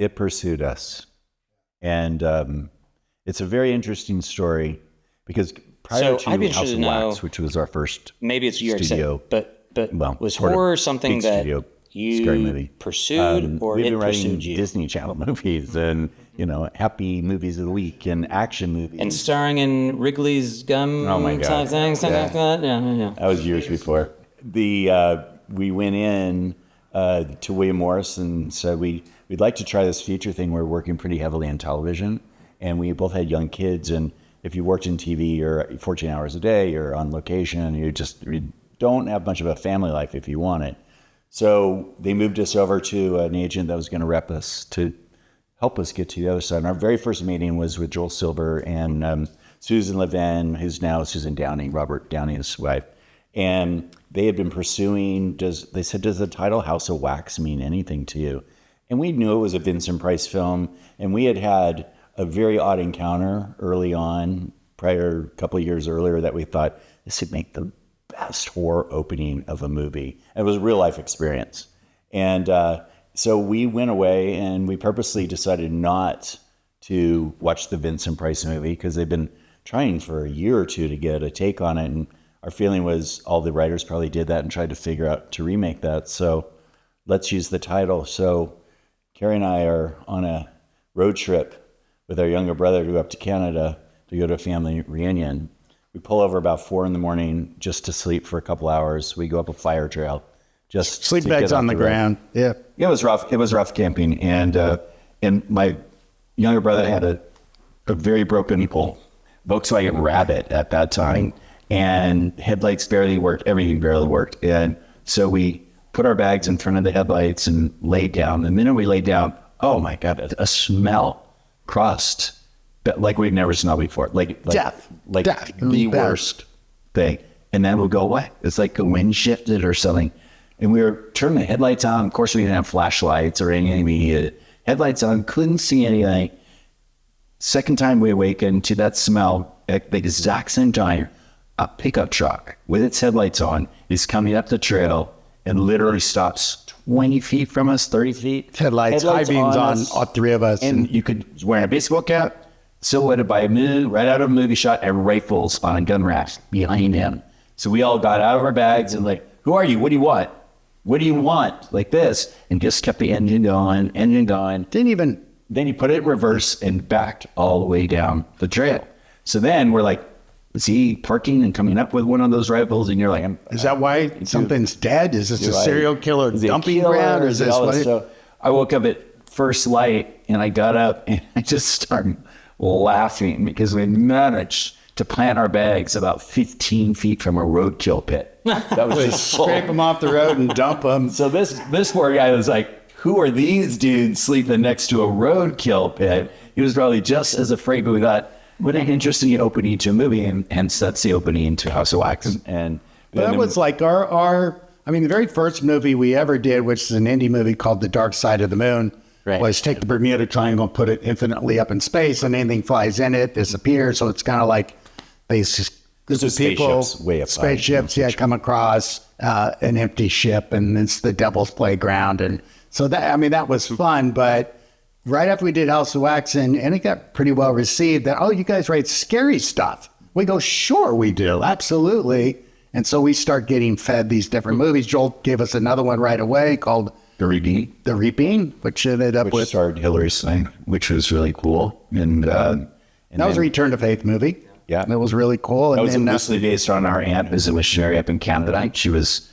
It pursued us. And it's a very interesting story because prior to House of Wax, which was our first maybe it's your studio, but was horror something that you pursued or we've it been writing pursued you? Disney Channel movies and, happy movies of the week and action movies. And starring in Wrigley's gum type things, like that? Yeah. That was years before. We went in to William Morris and said we'd like to try this feature thing. We're working pretty heavily in television, and we both had young kids. And if you worked in TV, you're 14 hours a day, you're on location, you don't have much of a family life if you want it. So they moved us over to an agent that was going to rep us to help us get to the other side. And our very first meeting was with Joel Silver and Susan Levin, who's now Susan Downey, Robert Downey's wife. And they had been pursuing, they said, does the title House of Wax mean anything to you? And we knew it was a Vincent Price film. And we had a very odd encounter early on, a couple of years earlier, that we thought this would make the best horror opening of a movie. It was a real life experience. And so we went away and we purposely decided not to watch the Vincent Price movie because they've been trying for a year or two to get a take on it. And our feeling was all the writers probably did that and tried to figure out to remake that. So let's use the title. So Carey and I are on a road trip with our younger brother to go up to Canada to go to a family reunion. We pull over about 4 a.m. just to sleep for a couple hours. We go up a fire trail. Just sleep bags on the ground. Yeah. It was rough. It was rough camping. And my younger brother had a very broken Volkswagen Rabbit at that time. And headlights barely worked. Everything barely worked. And so we put our bags in front of the headlights and laid down. The minute we laid down, oh my God, a smell crossed like we'd never smelled before. Like death. The worst thing. And then it would go away. It's like the wind shifted or something. And we were turning the headlights on. Of course, we didn't have flashlights or anything. We had headlights on, couldn't see anything. Second time we awakened to that smell at the exact same time, a pickup truck with its headlights on is coming up the trail and literally stops 20 feet from us, 30 feet. Headlights high beams on all three of us. And you could wear a baseball cap, silhouetted by a moon, right out of a movie shot, and rifles on a gun rack behind him. So we all got out of our bags and like, who are you? What do you want? What do you want? Like this. And just kept the engine going. Then he put it in reverse and backed all the way down the trail. So then we're like, is he parking and coming up with one of those rifles? And you're like, is that why something's dead? Is this a serial killer dumping ground? Or is this what? So I woke up at first light and I got up and I just started laughing because we managed to plant our bags about 15 feet from a roadkill pit. That was just scrape them off the road and dump them. So this poor guy was like, who are these dudes sleeping next to a roadkill pit? He was probably just as afraid, but we thought, what an interesting opening to a movie, and hence that's the opening to House of Wax. And that was like the very first movie we ever did, which is an indie movie called The Dark Side of the Moon, was take the Bermuda Triangle and put it infinitely up in space, and anything flies in it disappears. So it's kind of like these people, spaceships, come across an empty ship, and it's the devil's playground. And so that was fun, but right after we did House of Wax, and it got pretty well received, that, you guys write scary stuff. We go, sure we do, absolutely. And so we start getting fed these different movies. Joel gave us another one right away called The Reaping, which ended up which starred Hilary Swank, which was really cool. And that was a Return to Faith movie. Yeah. That was really cool. That was loosely based on our aunt who's a missionary up in Canada. She was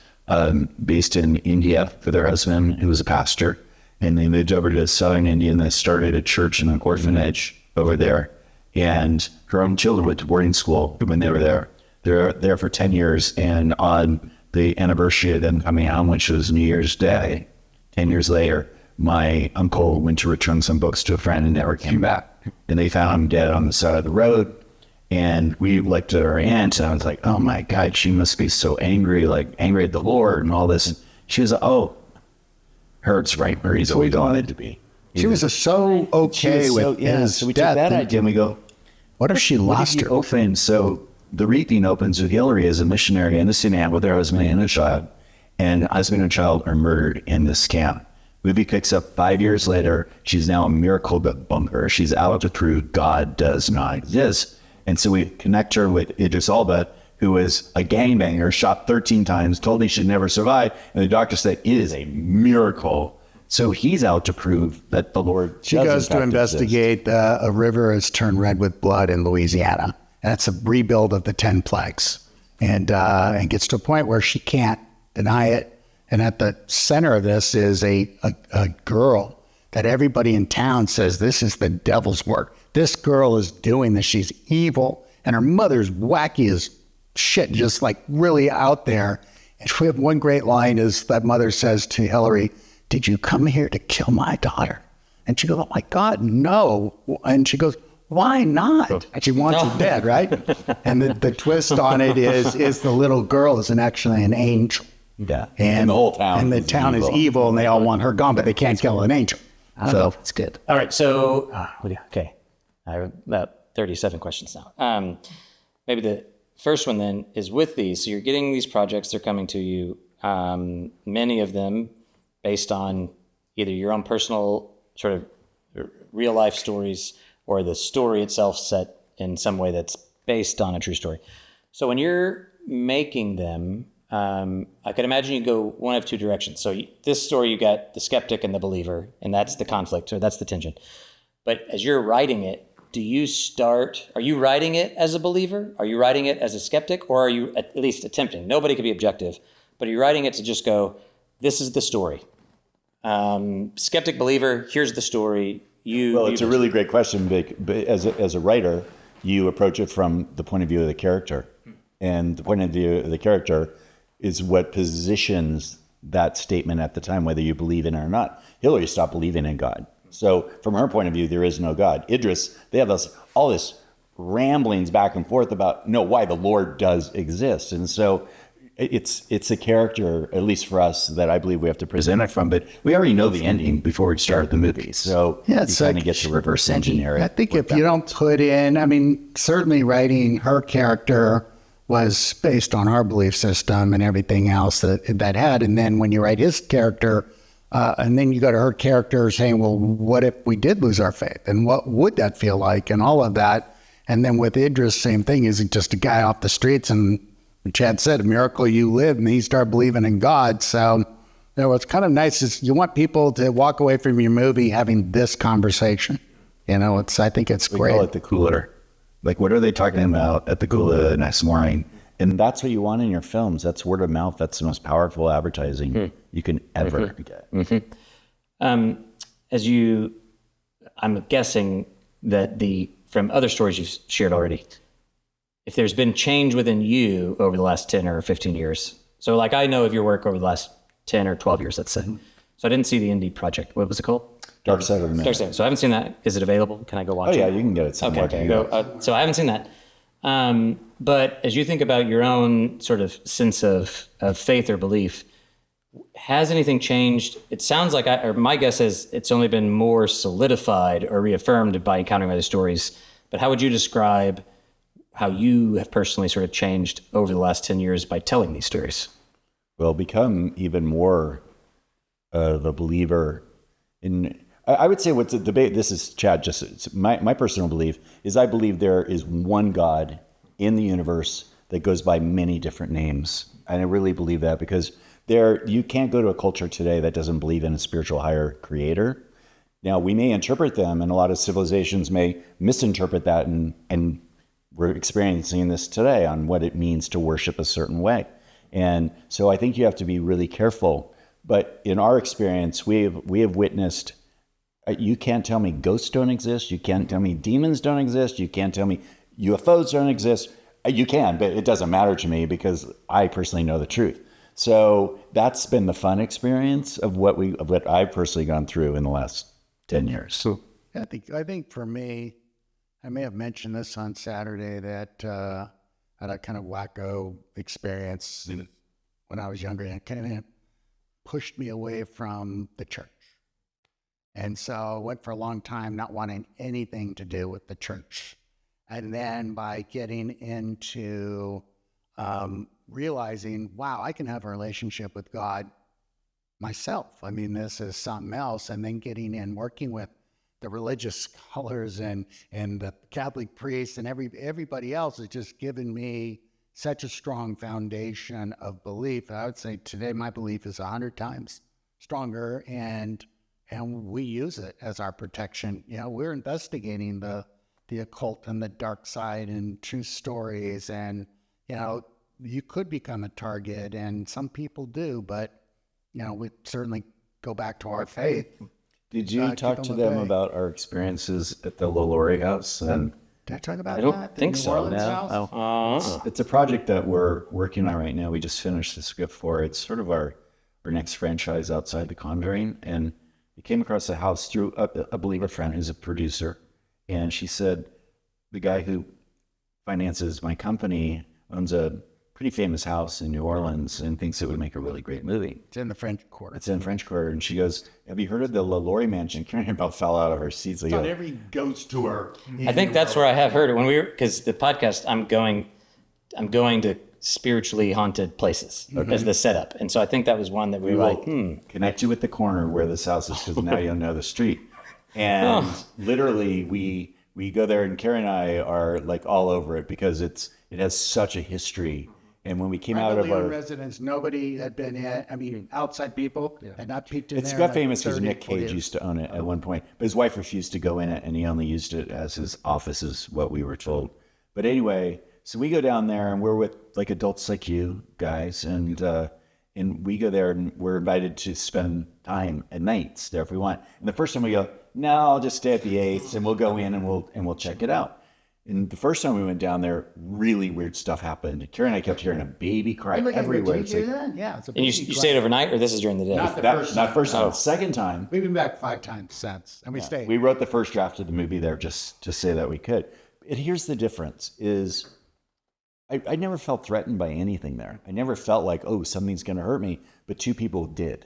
based in India with her husband, who was a pastor. And they moved over to southern India and they started a church and an orphanage over there. And her own children went to boarding school when they were there. They were there for 10 years. And on the anniversary of them coming home, which was New Year's Day, 10 years later, my uncle went to return some books to a friend and never came back. And they found him dead on the side of the road. And we looked at our aunt and I was like, oh my God, she must be so angry, like angry at the Lord and all this. And she was like, Hurts right where he's always wanted to be. She was so okay with his so we death. took that idea and we go, what if she lost her? Open. So The Reaping opens with Hillary as a missionary in the Sudan with her husband and a child. And husband and child are murdered in this camp. Movie picks up 5 years later. She's now a miracle debunker. She's out to prove God does not exist. And so we connect her with Idris Elba, who is a gangbanger, shot 13 times, told he should never survive. And the doctor said, it is a miracle. So he's out to prove that the Lord She goes to investigate a river has turned red with blood in Louisiana. And that's a rebuild of the 10 plagues. And gets to a point where she can't deny it. And at the center of this is a girl that everybody in town says, this is the devil's work. This girl is doing this. She's evil. And her mother's wacky as shit, just like really out there. And we have one great line is that mother says to Hillary, did you come here to kill my daughter? And she goes, oh my God, no. And she goes, why not? And she wants her dead, right? And the twist on it is the little girl is actually an angel. Yeah, and the whole town. And the town is evil, and they all want her gone, but they can't kill an angel. So it's good. All right, so okay, I have about 37 questions now. Maybe the first one then is with these. So you're getting these projects; they're coming to you. Many of them based on either your own personal sort of real life stories or the story itself set in some way that's based on a true story. So when you're making them. I could imagine you go one of two directions. So this story, you got the skeptic and the believer, and that's the conflict, or that's the tension. But as you're writing it, are you writing it as a believer? Are you writing it as a skeptic? Or are you at least attempting? Nobody could be objective, but are you writing it to just go, this is the story. Skeptic, believer, here's the story. It's a really great question, but as a writer, you approach it from the point of view of the character. And the point of view of the character is what positions that statement at the time, whether you believe in it or not. Hillary stopped believing in God. So from her point of view, there is no God. Idris, they have all this ramblings back and forth about why the Lord does exist. And so it's a character, at least for us, that I believe we have to present it from. But we already know the ending before we start the movie. So you kind of get to reverse engineer it. I think if you don't put in, certainly writing her character was based on our belief system and everything else that had. And then when you write his character, and then you go to her character saying, well, what if we did lose our faith? And what would that feel like? And all of that. And then with Idris, same thing. Is just a guy off the streets? And Chad said, a miracle you live, and he started believing in God. So what's kind of nice is you want people to walk away from your movie having this conversation. I think it's great. We call it the cooler. Like, what are they talking about at the cooler the next morning? And that's what you want in your films. That's word of mouth. That's the most powerful advertising you can ever get. I'm guessing that from other stories you've shared already, if there's been change within you over the last 10 or 15 years. So like I know of your work over the last 10 or 12 years, let's say. So I didn't see the indie project. What was it called? Dark Side of the Moon. Dark Side. So I haven't seen that. Is it available? Can I go watch it? Oh, yeah, you can get it somewhere. Okay. So I haven't seen that. But as you think about your own sort of sense of faith or belief, has anything changed? It sounds like, my guess is it's only been more solidified or reaffirmed by encountering other stories. But how would you describe how you have personally sort of changed over the last 10 years by telling these stories? Well, become even more of a believer in... I would say what's the debate, this is Chad, just my personal belief, is I believe there is one God in the universe that goes by many different names. And I really believe that because you can't go to a culture today that doesn't believe in a spiritual higher creator. Now, we may interpret them, and a lot of civilizations may misinterpret that, and we're experiencing this today on what it means to worship a certain way. And so I think you have to be really careful. But in our experience, we have witnessed... You can't tell me ghosts don't exist. You can't tell me demons don't exist. You can't tell me UFOs don't exist. You can, but it doesn't matter to me because I personally know the truth. So that's been the fun experience of what I've personally gone through in the last 10 years. So I think for me, I may have mentioned this on Saturday that I had a kind of wacko experience when I was younger, and it kind of pushed me away from the church. And so I went for a long time not wanting anything to do with the church. And then by getting into realizing, wow, I can have a relationship with God myself. I mean, this is something else. And then getting in, working with the religious scholars and the Catholic priests and everybody else has just given me such a strong foundation of belief. I would say today my belief is 100 times stronger, and we use it as our protection. You know, we're investigating the occult and the dark side and true stories, and you know, you could become a target, and some people do, but you know, we certainly go back to our faith. Did you talk to them about our experiences at the LaLaurie house? And did I talk about I don't that? think The New so. Orleans house? Oh. It's a project that we're working on right now. We just finished the script for it. It's sort of our next franchise outside The Conjuring. And we came across the house through a believer friend who's a producer. And she said, the guy who finances my company owns a pretty famous house in New Orleans and thinks it would make a really great movie. It's in the French Quarter. It's in French Quarter. And she goes, have you heard of the LaLaurie mansion? Karen about fell out of her seats. It's on every ghost tour. I think that's where I have heard it when we were, because the podcast, I'm going to spiritually haunted places as the setup. And so I think that was one that we were like, connect you with the corner where this house is, because now you'll know the street. And literally we go there, and Carrie and I are like all over it because it has such a history. And when we came out of our residence, nobody had been in. I mean, outside people had not peeked in it's there. got famous because Nick Cage used to own it at one point, but his wife refused to go in it, and he only used it as his office, is what we were told. But anyway, so we go down there, and we're with like adults like you guys, and we go there, and we're invited to spend time at nights there if we want. And the first time we go, no, I'll just stay at the 8th, and we'll go in and we'll check it out. And the first time we went down there, really weird stuff happened. Karen and I kept hearing a baby cry everywhere. Did you hear that? Yeah, it's a and you stayed overnight, or this is during the day? Not first time. Second time. We've been back 5 times since, and we stayed. We wrote the first draft of the movie there just to say that we could. And here's the difference: is I never felt threatened by anything there. I never felt like, oh, something's going to hurt me. But 2 people did.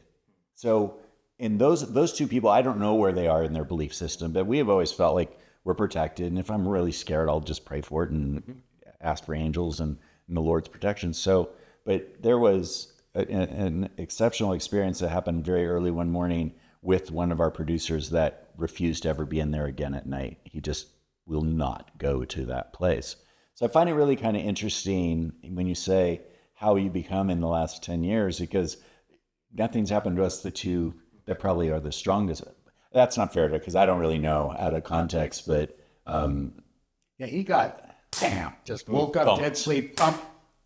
So in those 2 people, I don't know where they are in their belief system, but we have always felt like we're protected. And if I'm really scared, I'll just pray for it and ask for angels and the Lord's protection. So, but there was an exceptional experience that happened very early one morning with one of our producers that refused to ever be in there again at night. He just will not go to that place. So I find it really kind of interesting when you say how you become in the last 10 years, because nothing's happened to us, the 2 that probably are the strongest. That's not fair, because I don't really know out of context, but yeah, he got just woke up dead sleep,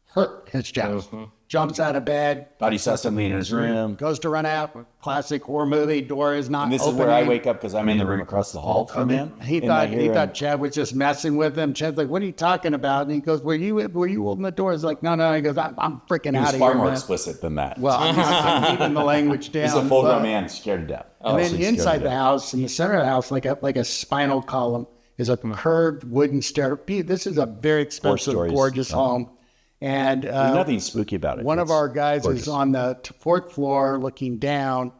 hurt his chest, jumps out of bed, thought he saw something in his room, goes to run out. Classic horror movie. Door is not. And this opening. is where I wake up because I'm in the room across the hall from him. He thought Chad was just messing with him. Chad's like, "What are you talking about?" And he goes, "Were you holding the door?" He's like, "No." He goes, "I'm freaking out of here." Far more explicit than that. Well, I'm keeping the language down. He's a full-grown man, scared to death. And then inside the house, in the center of the house, like a spinal column, is a curved wooden stair. This is a very expensive, gorgeous home. And there's nothing spooky about it. One of our guys is on the 4th floor looking down,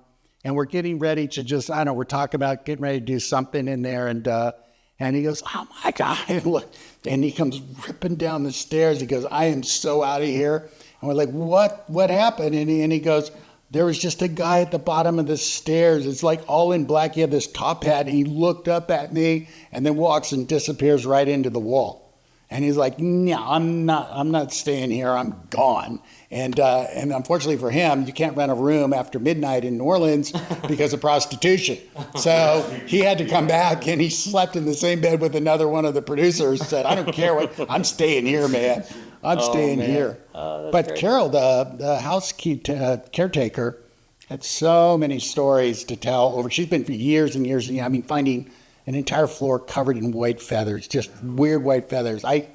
and we're getting ready to just, I don't know, we're talking about getting ready to do something in there. And he goes, "Oh my God." Look, and he comes ripping down the stairs. He goes, "I am so out of here." And we're like, what happened? And he goes, "There was just a guy at the bottom of the stairs. It's like all in black. He had this top hat, and he looked up at me and then walks and disappears right into the wall." And he's like, "No, I'm not staying here. I'm gone." And unfortunately for him, you can't rent a room after midnight in New Orleans because of prostitution. So he had to come back, and he slept in the same bed with another one of the producers. Said, "I don't care what, I'm staying here, man. I'm staying here." But great. Carol, the house caretaker, had so many stories to tell. She's been for years and years. I mean, finding an entire floor covered in white feathers, just weird white feathers. I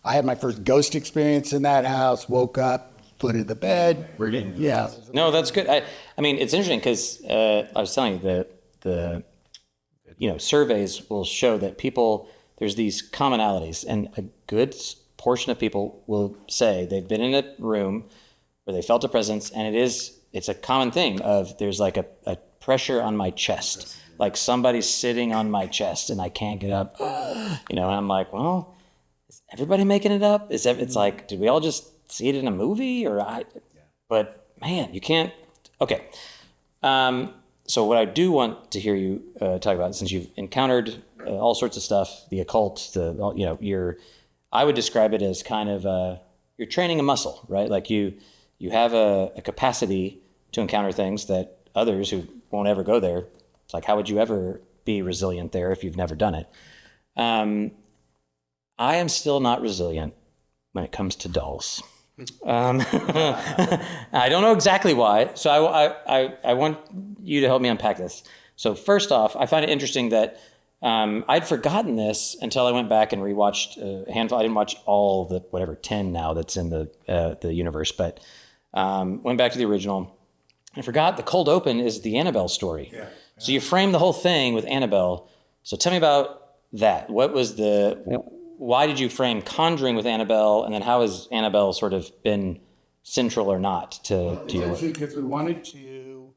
had my first ghost experience in that house. Woke up, put it in the bed. We're getting No, that's good. I mean, it's interesting because I was telling you the surveys will show that there's these commonalities, and a good portion of people will say they've been in a room where they felt a presence, and it's a common thing of there's like a pressure on my chest. Like somebody's sitting on my chest and I can't get up, and I'm like, well, is everybody making it up? It's like, did we all just see it in a movie but man, you can't. Okay. So what I do want to hear you talk about, since you've encountered all sorts of stuff, the occult, I would describe it as kind of you're training a muscle, right? Like you have a capacity to encounter things that others who won't ever go there. It's like, how would you ever be resilient there if you've never done it? I am still not resilient when it comes to dolls. I don't know exactly why. So I want you to help me unpack this. So first off, I find it interesting that I'd forgotten this until I went back and rewatched a handful. I didn't watch all the 10 now that's in the universe, but went back to the original. I forgot the cold open is the Annabelle story. Yeah. So you frame the whole thing with Annabelle. So tell me about that. Why did you frame Conjuring with Annabelle, and then how has Annabelle sort of been central or not to your work? Because we wanted to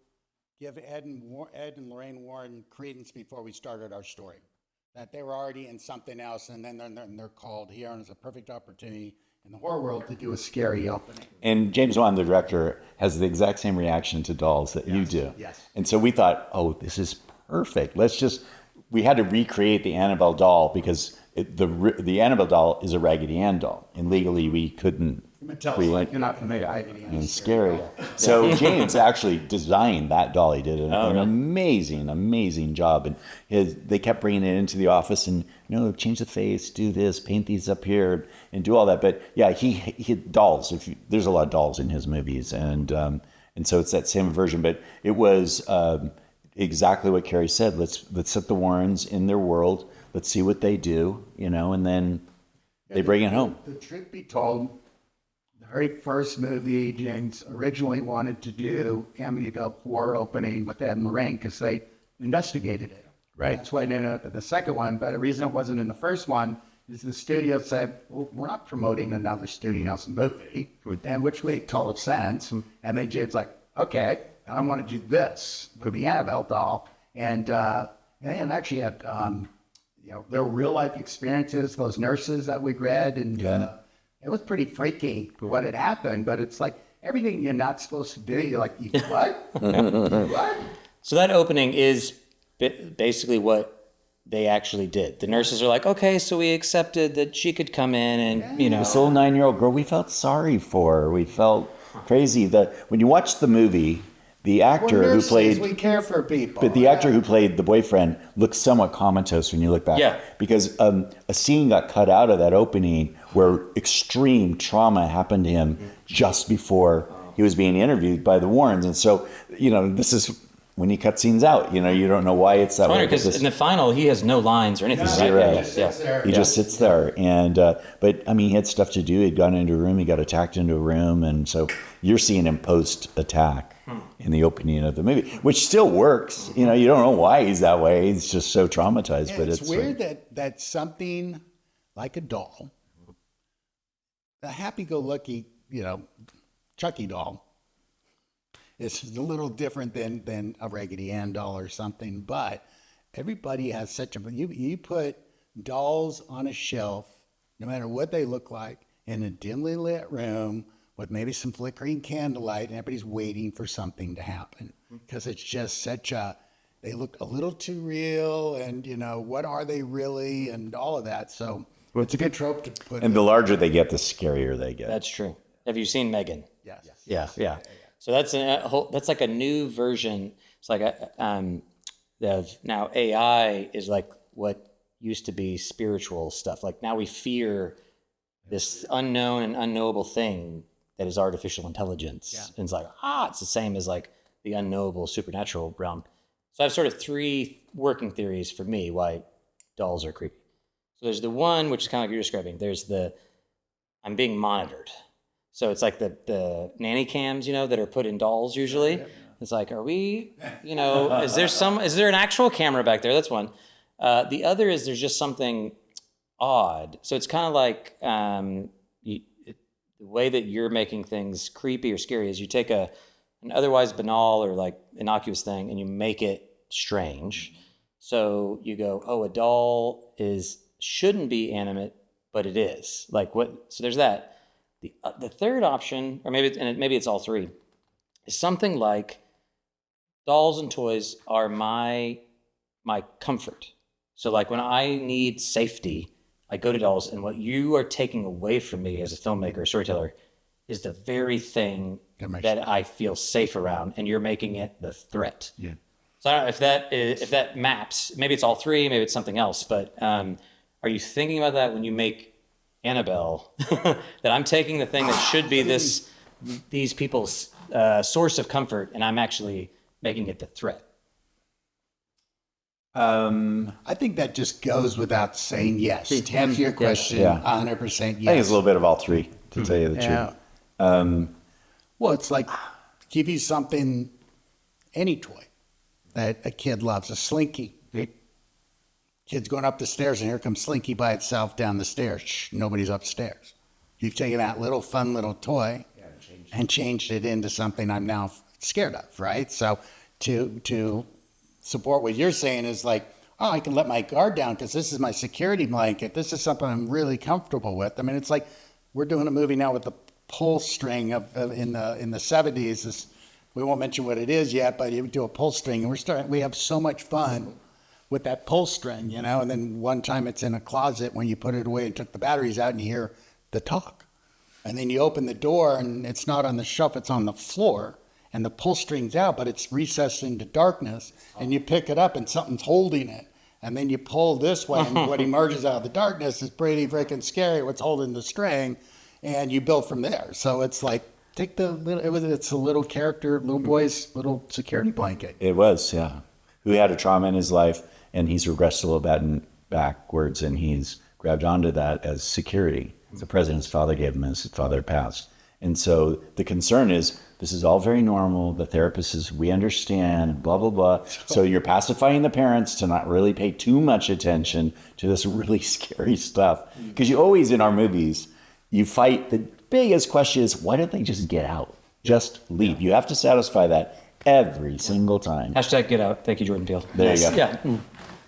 give Ed and Lorraine Warren credence before we started our story. That they were already in something else, and then they're called here, and it's a perfect opportunity in the horror world to do a scary opening. And James Wan, the director, has the exact same reaction to dolls that you do. Yes. And so we thought, oh, this is perfect. We had to recreate the Annabelle doll because the Annabelle doll is a Raggedy Ann doll, and legally we couldn't. You're not familiar. It's scary. So James actually designed that doll. He did an amazing job, and they kept bringing it into the office and change the face, do this, paint these up here, and do all that. But yeah, he dolls. There's a lot of dolls in his movies, and so it's that same version. But it was exactly what Carey said. Let's set the Warrens in their world. Let's see what they do, and then they bring it home. The truth be told, the very first movie James originally wanted to do Amityville horror opening with Ed and Lorraine because they investigated it. Right. That's why it ended up in the second one. But the reason it wasn't in the first one is the studio said, well, we're not promoting another Studio Nelson movie, and which made total sense. And then James like, okay, I want to do this for the Annabelle doll. And actually had, there were real life experiences, those nurses that we read. And it was pretty freaky what had happened. But it's like everything you're not supposed to do, you're like, you what? What? So that opening is basically what they actually did. The nurses are like, okay, so we accepted that she could come in and, This little 9-year-old girl, we felt sorry for her. We felt crazy that when you watch the movie, the actor who played... we care for people. But the actor who played the boyfriend looks somewhat comatose when you look back. Yeah. Because a scene got cut out of that opening where extreme trauma happened to him just before he was being interviewed by the Warrens. And so, this is... when he cut scenes out, you don't know why it's that way. Because in the final, he has no lines or anything. Zero. Right? He just sits there. And but he had stuff to do. He'd gone into a room. He got attacked into a room, and so you're seeing him post-attack in the opening of the movie, which still works. You don't know why he's that way. He's just so traumatized. Yeah, but it's weird that something like a doll, a happy-go-lucky, Chucky doll. It's a little different than a Raggedy Ann doll or something, but everybody has such a... You put dolls on a shelf, no matter what they look like, in a dimly lit room with maybe some flickering candlelight, and everybody's waiting for something to happen because it's just such a... They look a little too real, and, what are they really, and all of that. So it's a good trope to put And the larger they get, the scarier they get. That's true. Have you seen Megan? Yes. Yeah. So that's that's like a new version. It's like now AI is like what used to be spiritual stuff. Like now we fear this unknown and unknowable thing that is artificial intelligence. Yeah. And it's like, it's the same as like the unknowable supernatural realm. So I have sort of 3 working theories for me why dolls are creepy. So there's the one, which is kind of like you're describing. There's the, I'm being monitored. So it's like the nanny cams, that are put in dolls usually. Yeah. It's like, are we, is there an actual camera back there? That's one. The other is there's just something odd. So it's kind of like the way that you're making things creepy or scary is you take an otherwise banal or like innocuous thing and you make it strange. So you go, a doll shouldn't be animate, but it is. Like what? So there's that. The third option, or maybe it's all 3, is something like dolls and toys are my comfort. So like when I need safety, I go to dolls, and what you are taking away from me as a filmmaker, storyteller, is the very thing that I feel safe around, and you're making it the threat. Yeah. So I don't know if that maps. Maybe it's all three. Maybe it's something else. But are you thinking about that when you make Annabelle? That I'm taking the thing that should be these people's source of comfort, and I'm actually making it the threat. I think that just goes without saying. Yes, to answer your question, 100% yes. I think it's a little bit of all three, to tell you the truth. Well, it's like give you something, any toy that a kid loves, a Slinky. Kid's going up the stairs, and here comes Slinky by itself down the stairs. Shh, nobody's upstairs. You've taken that little fun little toy and changed it into something I'm now scared of, right? So to support what you're saying is like, oh, I can let my guard down because this is my security blanket. This is something I'm really comfortable with. I mean, it's like we're doing a movie now with the pull string of in the 70s. We won't mention what it is yet, but you do a pull string, and we have so much fun with that pull string, you know. And then one time it's in a closet when you put it away and took the batteries out, and you hear the talk. And then you open the door, and it's not on the shelf, it's on the floor. And the pull string's out, but it's recessed into darkness. And you pick it up, and something's holding it. And then you pull this way, and what emerges out of the darkness is pretty freaking scary, what's holding the string. And you build from there. So it's like, take it's a little character, little boy's little security blanket. It was, yeah. Who had a trauma in his life, and he's regressed a little bit backwards, and he's grabbed onto that as security. The president's father gave him as his father passed. And so the concern is, this is all very normal. The therapist says, we understand, blah, blah, blah. So you're pacifying the parents to not really pay too much attention to this really scary stuff. Because you always, in our movies, you fight. The biggest question is, why don't they just get out? Just leave. You have to satisfy that every single time. Hashtag get out. Thank you, Jordan Peele. There you go. Yeah.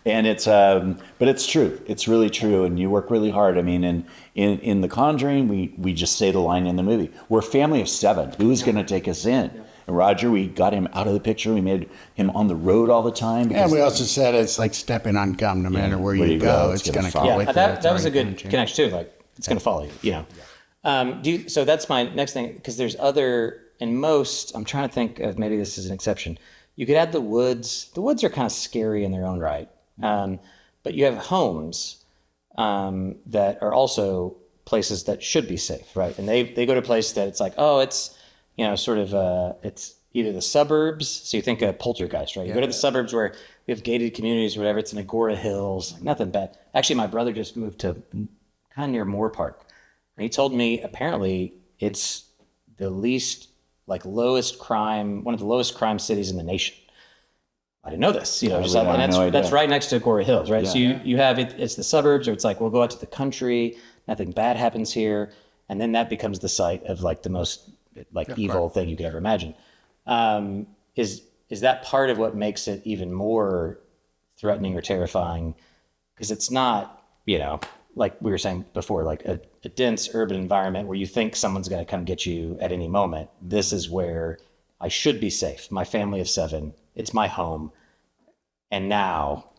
And it's, but it's true. It's really true. And you work really hard. I mean, in The Conjuring, we just say the line in the movie. We're a family of 7. Who's going to take us in? And Roger, we got him out of the picture. We made him on the road all the time. And we also said it's like stepping on gum. No matter where you go, it's going to come with you. That was a good connection too. Like, it's going to follow you, you know. So that's my next thing, because there's other, and most, I'm trying to think of, maybe this is an exception. You could add the woods. The woods are kind of scary in their own right. But you have homes that are also places that should be safe, right? And they go to a place that it's like, oh, it's, you know, sort of, it's either the suburbs. So you think of Poltergeist, right? You go to the suburbs where we have gated communities or whatever. It's in Agora Hills, nothing bad. Actually, my brother just moved to kind of near Moore Park. And he told me apparently it's the least, like, lowest crime, one of the lowest crime cities in the nation. I didn't know this, you know, that's right next to Agora Hills, right? Yeah. So you have it's the suburbs, or it's like, we'll go out to the country, nothing bad happens here, and then that becomes the site of like the most like evil thing you could ever imagine. Is that part of what makes it even more threatening or terrifying? Because it's not, you know, like we were saying before, like a dense urban environment where you think someone's going to come get you at any moment. This is where I should be safe. My family of 7, it's my home. And now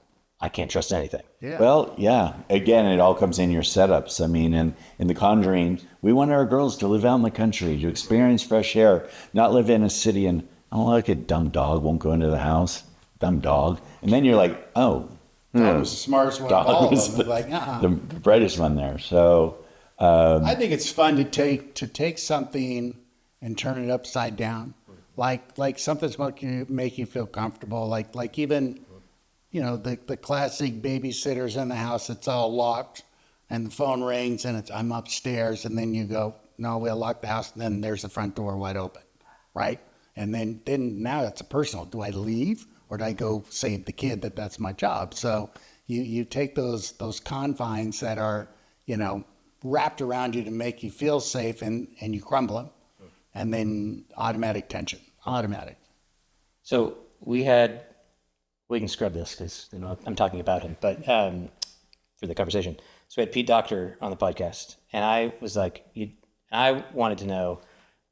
I can't trust anything. Yeah. Well, yeah. Again, it all comes in your setups. I mean, in The Conjuring, we want our girls to live out in the country, to experience fresh air, not live in a city and, oh, look, a dumb dog won't go into the house. Dumb dog. And then you're like, oh. Dog was the smartest one of all of them. Like, the brightest one there. So I think it's fun to take something and turn it upside down. Like something's going to make you feel comfortable. Like even, you know, the classic babysitters in the house, it's all locked and the phone rings and I'm upstairs, and then you go, no, we'll lock the house, and then there's the front door wide open, right? And then now it's a personal. Do I leave or do I go save the kid? That's my job. So you take those confines that are, you know, wrapped around you to make you feel safe, and you crumble them. And then automatic tension. So we can scrub this because, you know, I'm talking about him, but for the conversation. So we had Pete Docter on the podcast, and I was like, I wanted to know,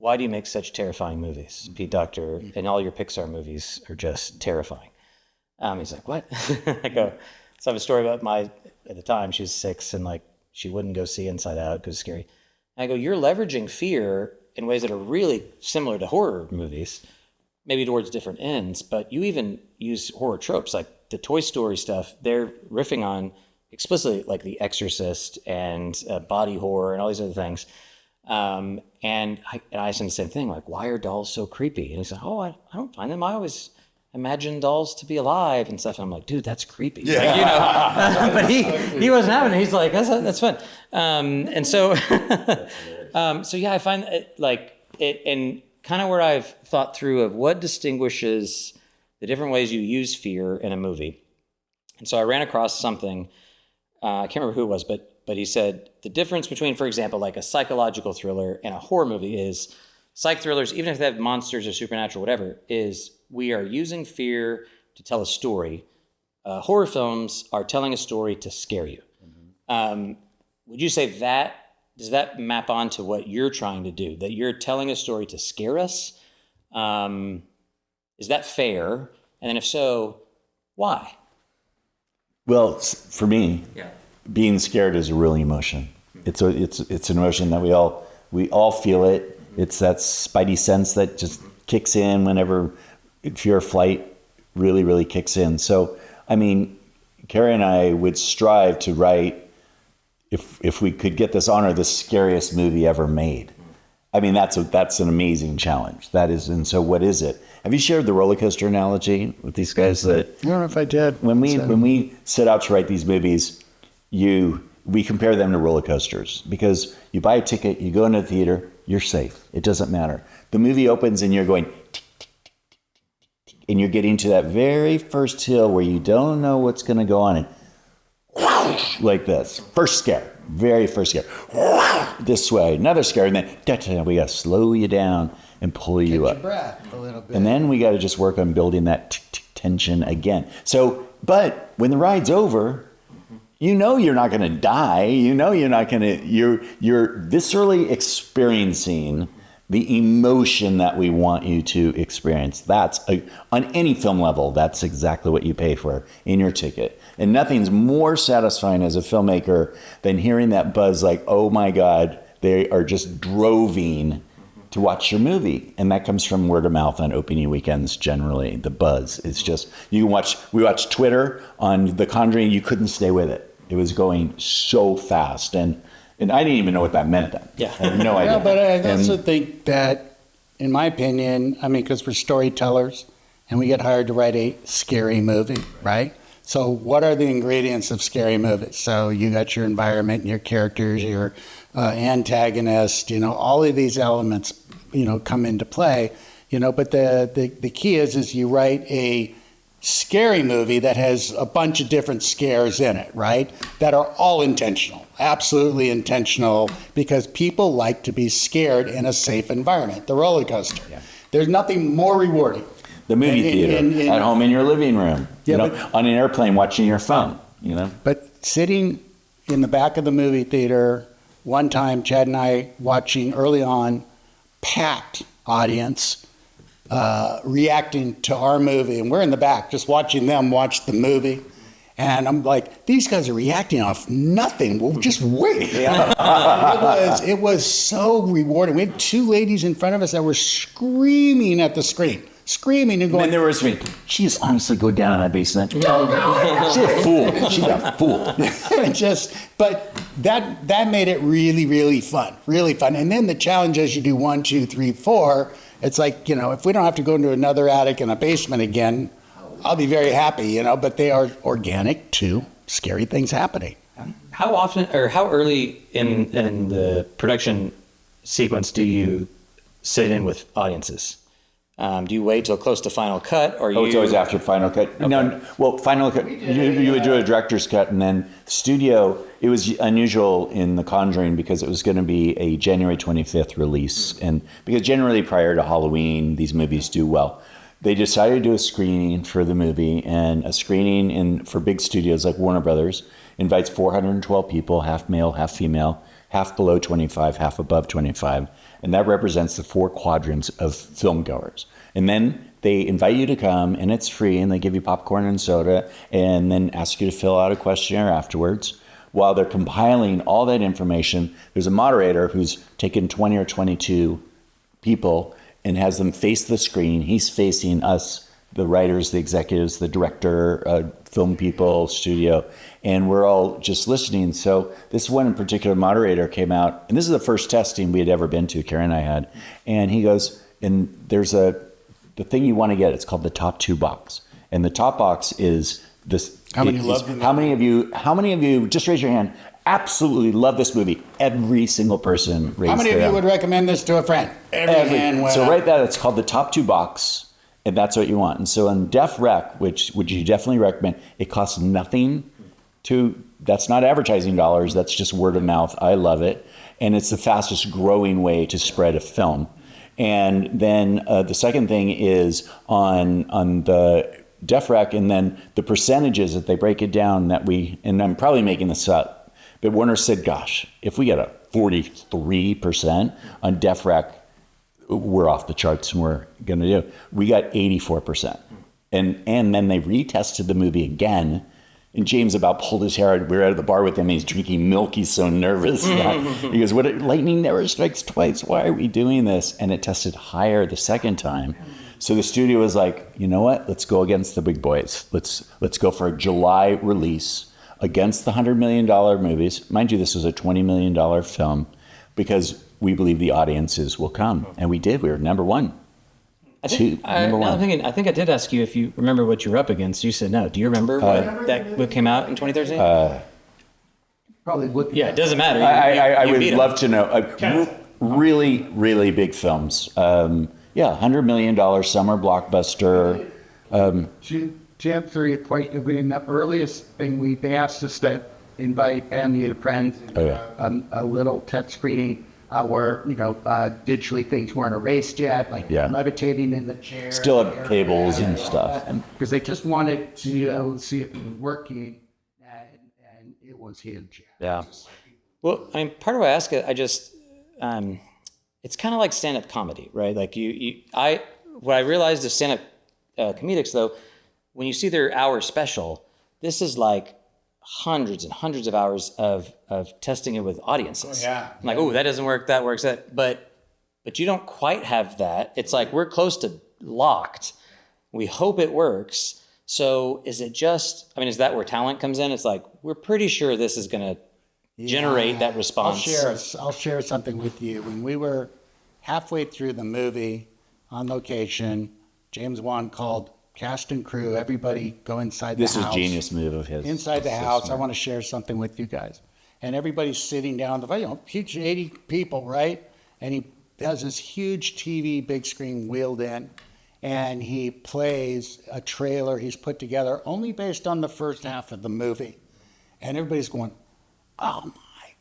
why do you make such terrifying movies, Pete Docter? And all your Pixar movies are just terrifying. He's like, what? I go, so I have a story about at the time, she was 6 and like, she wouldn't go see Inside Out because it's scary. And I go, you're leveraging fear in ways that are really similar to horror movies, maybe towards different ends, but you even use horror tropes, like the Toy Story stuff, they're riffing on explicitly like The Exorcist and body horror and all these other things. And I asked him the same thing, like, why are dolls so creepy? And he's like, oh, I don't find them. I always imagine dolls to be alive and stuff. And I'm like, dude, that's creepy. Yeah. Like, but he wasn't having it. He's like, that's fun. And so, so yeah, I find it like it, and kind of where I've thought through of what distinguishes the different ways you use fear in a movie. And so I ran across something, I can't remember who it was, but he said the difference between, for example, like a psychological thriller and a horror movie is psych thrillers, even if they have monsters or supernatural, whatever, is we are using fear to tell a story. Horror films are telling a story to scare you. Would you say does that map onto what you're trying to do, that you're telling a story to scare us? Is that fair? And then if so, why? Well, for me, being scared is a real emotion. It's an emotion that we all feel it. It's that spidey sense that just kicks in whenever fear or flight really, really kicks in. So, I mean, Carey and I would strive to write, if we could get this honor, the scariest movie ever made. I mean, that's an amazing challenge. That is, and so what is it? Have you shared the roller coaster analogy with these guys? That I don't know if I did. When we set out to write these movies, we compare them to roller coasters, because you buy a ticket, you go into the theater, you're safe. It doesn't matter. The movie opens and you're going, tick, tick, tick, tick, tick, and you're getting to that very first hill where you don't know what's going to go on, and whoosh, like this. First scare, very first scare. Whoosh, this way, another scare, and then we got to slow you down and pull you up. Catch your breath a little bit. And then we got to just work on building that tension again. So, but when the ride's over, you know you're not going to die. You know you're not going to. You're viscerally experiencing the emotion that we want you to experience. That's on any film level. That's exactly what you pay for in your ticket. And nothing's more satisfying as a filmmaker than hearing that buzz, like, oh my God, they are just droving to watch your movie. And that comes from word of mouth on opening weekends. Generally, the buzz is just, we watched Twitter on The Conjuring. You couldn't stay with it. It was going so fast, and I didn't even know what that meant then. Yeah. I had no idea. Yeah, but I also think that, in my opinion, I mean, because we're storytellers and we get hired to write a scary movie, right? So what are the ingredients of scary movies? So you got your environment, your characters, your antagonist, all of these elements, come into play, but the key is you write a scary movie that has a bunch of different scares in it, right? That are all intentional, absolutely intentional, because people like to be scared in a safe environment, the roller coaster. Yeah. There's nothing more rewarding. The movie theater, at home in your living room, on an airplane watching your phone, But sitting in the back of the movie theater, one time, Chad and I watching early on, packed audience, reacting to our movie, and we're in the back just watching them watch the movie, and I'm like, these guys are reacting off nothing. We'll just wait. It was so rewarding. We had two ladies in front of us that were screaming at the screen, screaming and going. And there was me. She just honestly go down in that basement. She's a fool. She got fooled. But that made it really, really fun, really fun. And then the challenge as you do 1, 2, 3, 4. It's like, if we don't have to go into another attic and a basement again, I'll be very happy, but they are organic to scary things happening. How often or how early in the production sequence do you sit in with audiences? Do you wait till close to final cut, or it's always after final cut. Okay. No, well, final cut, you would do a director's cut, and then studio. It was unusual in The Conjuring because it was going to be a January 25th release, and because generally prior to Halloween, these movies do well. They decided to do a screening for the movie, and a screening for big studios like Warner Brothers invites 412 people, half male, half female, half below 25, half above 25. And that represents the 4 quadrants of film goers. And then they invite you to come, and it's free, and they give you popcorn and soda, and then ask you to fill out a questionnaire afterwards. While they're compiling all that information, there's a moderator who's taken 20 or 22 people and has them face the screen. He's facing us, the writers, the executives, the director, film people, studio, and we're all just listening. So this one particular moderator came out, and this is the first testing we had ever been to, Carey and I had, and he goes, and there's the thing you want to get, it's called the top 2 box. And the top box is this. How many of you, just raise your hand, absolutely love this movie? Every single person raised their hand. How many of you would recommend this to a friend? Every hand went So up. right there, it's called the top 2 box, and that's what you want. And so in Def Rec, which you definitely recommend, it costs nothing that's not advertising dollars, that's just word of mouth. I love it. And it's the fastest growing way to spread a film. And then the second thing is on the Def Rec, and then the percentages that they break it down and I'm probably making this up, but Warner said, gosh, if we get a 43% on Def Rec, we're off the charts and we're going to do. We got 84%. And then they retested the movie again. And James about pulled his hair out. We were at the bar with him, and he's drinking milk. He's so nervous. He goes, "What? Lightning never strikes twice. Why are we doing this?" And it tested higher the second time. So the studio was like, you know what? Let's go against the big boys. Let's go for a July release against the $100 million movies. Mind you, this was a $20 million film because we believe the audiences will come. And we did. We were number one. Number one. I think I did ask you if you remember what you were up against. You said no. Do you remember what came out in 2013? Probably would. Yeah, it doesn't matter. I would love to know. Really, really big films. $100 million summer blockbuster. Jan 3 quite the earliest thing they asked us to invite family and friends. A little test screening. Where digitally things weren't erased yet, like levitating in the chair. Still have cables and stuff. Because they just wanted to see if it was working, and it was huge. Yeah. Well, I mean, part of why I ask it, it's kind of like stand-up comedy, right? Like what I realized is stand-up comedics, though, when you see their hour special, this is like hundreds and hundreds of hours of testing it with audiences. I'm like, that doesn't work, that works, that. But you don't quite have that. It's like we're close to locked. We hope it works. So is that where talent comes in? It's like, we're pretty sure this is going to generate that response. I'll share something with you. When we were halfway through the movie on location, James Wan called cast and crew, everybody go inside the house. This is a genius move of his. Inside the house, I want to share something with you guys. And everybody's sitting down, huge 80 people, right? And he has this huge TV, big screen wheeled in, and he plays a trailer he's put together only based on the first half of the movie. And everybody's going, oh my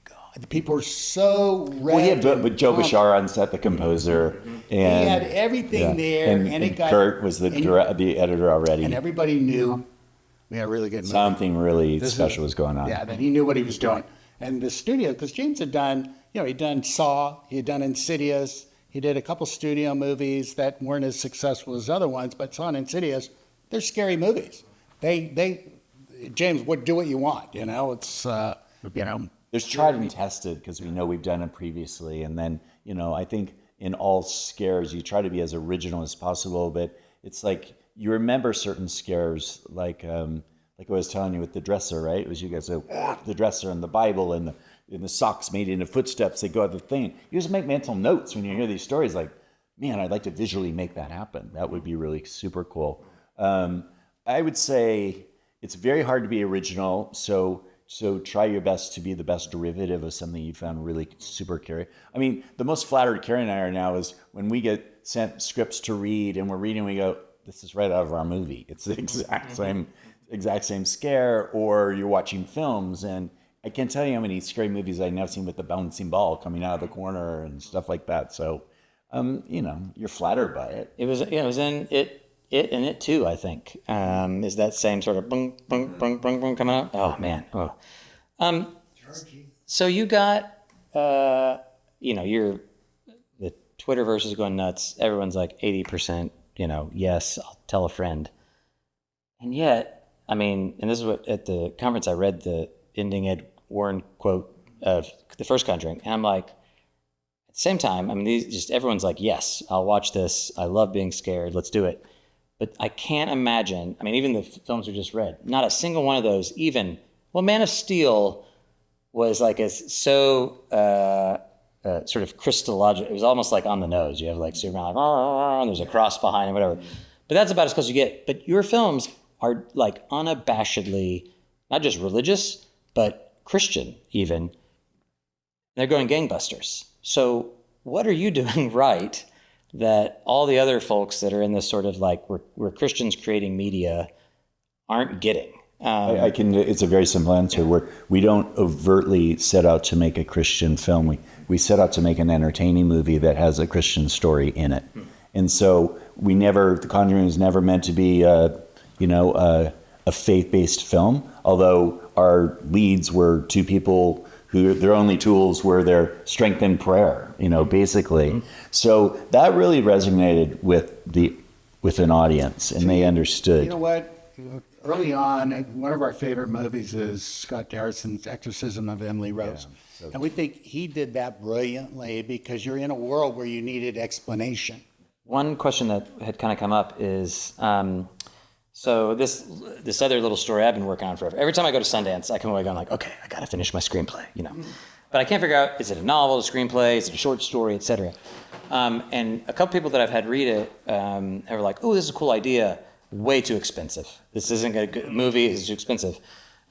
God. The people are so ready. Well, but Joe Bashar on set, the composer. And he had everything there. And Kurt was the editor already. And everybody knew we had a really good movie. Something really special was going on. Yeah, that he knew what he was doing. And the studio, because James had done, he'd done Saw, he had done Insidious, he did a couple studio movies that weren't as successful as other ones, but Saw and Insidious, they're scary movies. James would do what you want, it's, There's tried and tested because we know we've done it previously. And then, I think in all scares, you try to be as original as possible, but it's like you remember certain scares, like I was telling you with the dresser, right? It was you guys say, the dresser and the Bible and the socks made into footsteps. They go out the thing. You just make mental notes when you hear these stories. Like, man, I'd like to visually make that happen. That would be really super cool. I would say it's very hard to be original. So try your best to be the best derivative of something you found really super Carey. I mean, the most flattered Carey and I are now is when we get sent scripts to read and we're reading, we go, this is right out of our movie. It's the exact same scare, or you're watching films. And I can't tell you how many scary movies I've now seen with the bouncing ball coming out of the corner and stuff like that. So, you're flattered by it. It was in it and it too, I think, is that same sort of bung, bung, bung, bung, bung coming out. Oh man. Oh. So you got the Twitterverse is going nuts. Everyone's like 80%, yes, I'll tell a friend. And yet, I mean, and this is what, at the conference, I read the ending Ed Warren quote of the first Conjuring. And I'm like, at the same time, I mean, everyone's like, yes, I'll watch this. I love being scared. Let's do it. But I can't imagine, I mean, even the films we just read, not a single one of those, Man of Steel was like sort of Christological. It was almost like on the nose. You have like Superman, like, and there's a cross behind it, whatever. But that's about as close as you get. But your films are like unabashedly, not just religious, but Christian even. They're going gangbusters. So what are you doing right that all the other folks that are in this sort of like, we're Christians creating media aren't getting? It's a very simple answer. We don't overtly set out to make a Christian film. We set out to make an entertaining movie that has a Christian story in it. And so The Conjuring was never meant to be a faith-based film, although our leads were two people who their only tools were their strength in prayer, basically. So that really resonated with an audience, and they understood. You know what? Early on, one of our favorite movies is Scott Derrison's Exorcism of Emily Rose. Yeah, and we think he did that brilliantly because you're in a world where you needed explanation. One question that had kind of come up is, so this other little story I've been working on forever. Every time I go to Sundance, I come away going like, okay, I got to finish my screenplay, But I can't figure out, is it a novel, a screenplay, is it a short story, et cetera. And a couple people that I've had read it are like, oh, this is a cool idea. Way too expensive. This isn't a good movie. It's too expensive.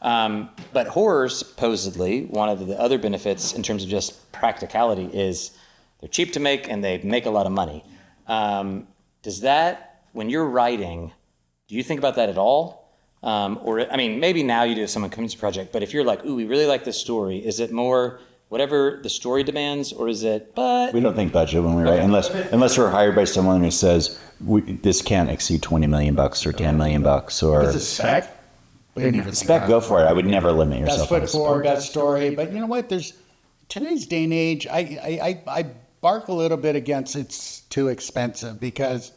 But horror, supposedly, one of the other benefits in terms of just practicality is they're cheap to make and they make a lot of money. Does that, when you're writing, do you think about that at all? Maybe now you do if someone comes to a project, but if you're like, ooh, we really like this story, is it more whatever the story demands, or is it, but... We don't think budget when we write, unless we're hired by someone who says, this can't exceed $20 million or $10 million or... Is it spec? Spec, go for it. I would never limit yourself. Best foot forward, best story. But you know what? Today's day and age, I bark a little bit against it's too expensive because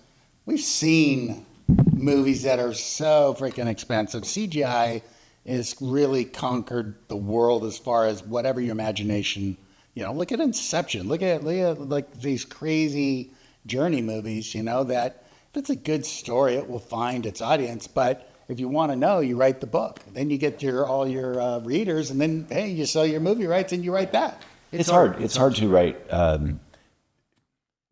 we've seen movies that are so freaking expensive. CGI has really conquered the world as far as whatever your imagination, look at Inception, look at like these crazy journey movies, that if it's a good story, it will find its audience. But if you want to know, you write the book. Then you get all your readers, and then, hey, you sell your movie rights and you write that. It's hard. It's hard to write.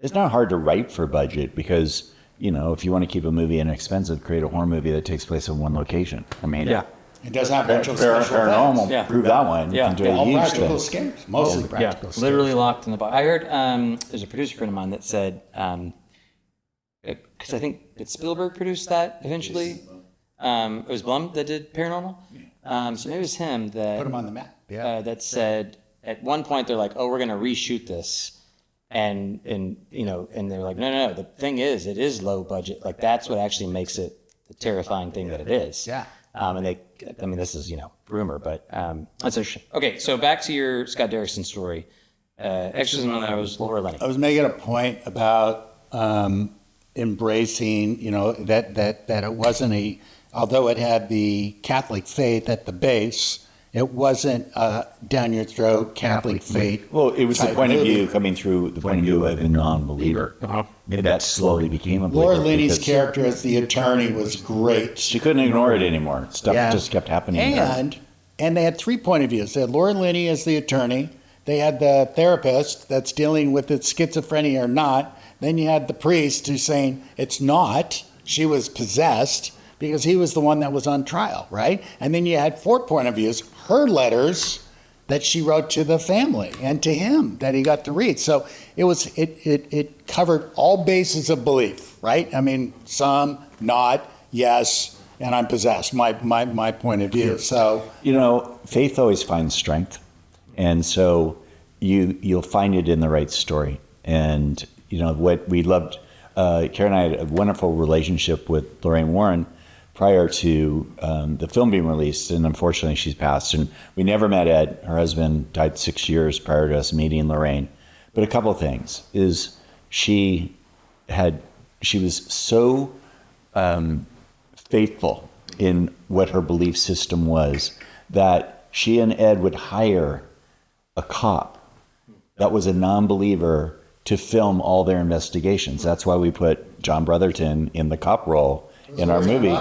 It's not hard to write for budget because, if you want to keep a movie inexpensive, create a horror movie that takes place in one location. Yeah. It doesn't have special paranormal. Yeah. Prove that one. Yeah. You can do a all huge practical thing. scares. Mostly practical scares. Literally locked in the box. I heard there's a producer friend of mine that said, because I think, did Spielberg produce that eventually? It was Blum that did Paranormal. So maybe it was him that put him on the map. Yeah. That said, at one point they're like, oh, we're going to reshoot this. And they're like, no. The thing is, it is low budget. Like that's what actually makes it the terrifying thing that it is. Yeah. This is, rumor, but that's interesting. Okay, so back to your Scott Derrickson story. Exorcism of Emily Laura Linney. I was making a point about embracing, that it wasn't although it had the Catholic faith at the base, it wasn't down your throat Catholic faith. Well, it was the point of view coming through the point of view of a non-believer. That slowly became a believer. Laura Linney's character as the attorney was great. She couldn't ignore it anymore. Stuff just kept happening. And they had 3 point of views. They had Laura Linney as the attorney. They had the therapist that's dealing with its schizophrenia or not. Then you had the priest who's saying it's not. She was possessed because he was the one that was on trial, right? And then you had 4 point of views, her letters that she wrote to the family and to him that he got to read. So it covered all bases of belief, right? I mean, some, not, yes, and I'm possessed, my point of view. So faith always finds strength. And so you'll find it in the right story. And what we loved, Karen and I had a wonderful relationship with Lorraine Warren, prior to the film being released, and unfortunately she's passed. And we never met Ed. Her husband died 6 years prior to us meeting Lorraine. But a couple of things is she was so faithful in what her belief system was that she and Ed would hire a cop that was a non-believer to film all their investigations. That's why we put John Brotherton in the cop role in our movie,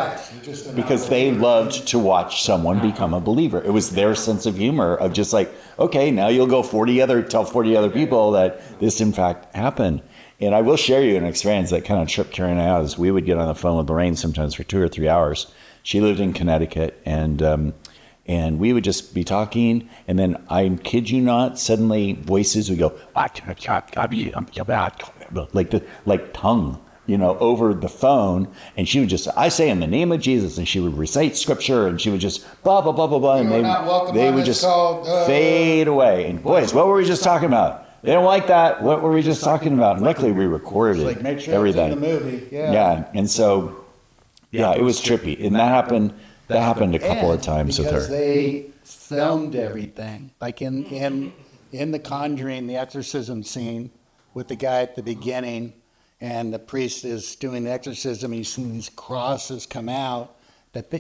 because they loved to watch someone become a believer. It was their sense of humor of just like, okay, now you'll go tell 40 other people that this in fact happened. And I will share you an experience that kind of tripped Carey and I out. Is we would get on the phone with Lorraine sometimes for 2 or 3 hours. She lived in Connecticut, and we would just be talking, and then I kid you not, suddenly voices would go like tongue, over the phone, and she would just, I say in the name of Jesus, and she would recite scripture, and she would just blah blah blah blah blah, and they would just fade away. And boys, what were we just talking about? They don't like that. What were we just talking about? And luckily we recorded like, make sure everything. It's in the movie. Yeah. Yeah, and so it was trippy, and that happened. That happened a couple of times with her. Because they filmed everything. Like in The Conjuring, the exorcism scene with the guy at the beginning, and the priest is doing the exorcism, and you see these crosses come out.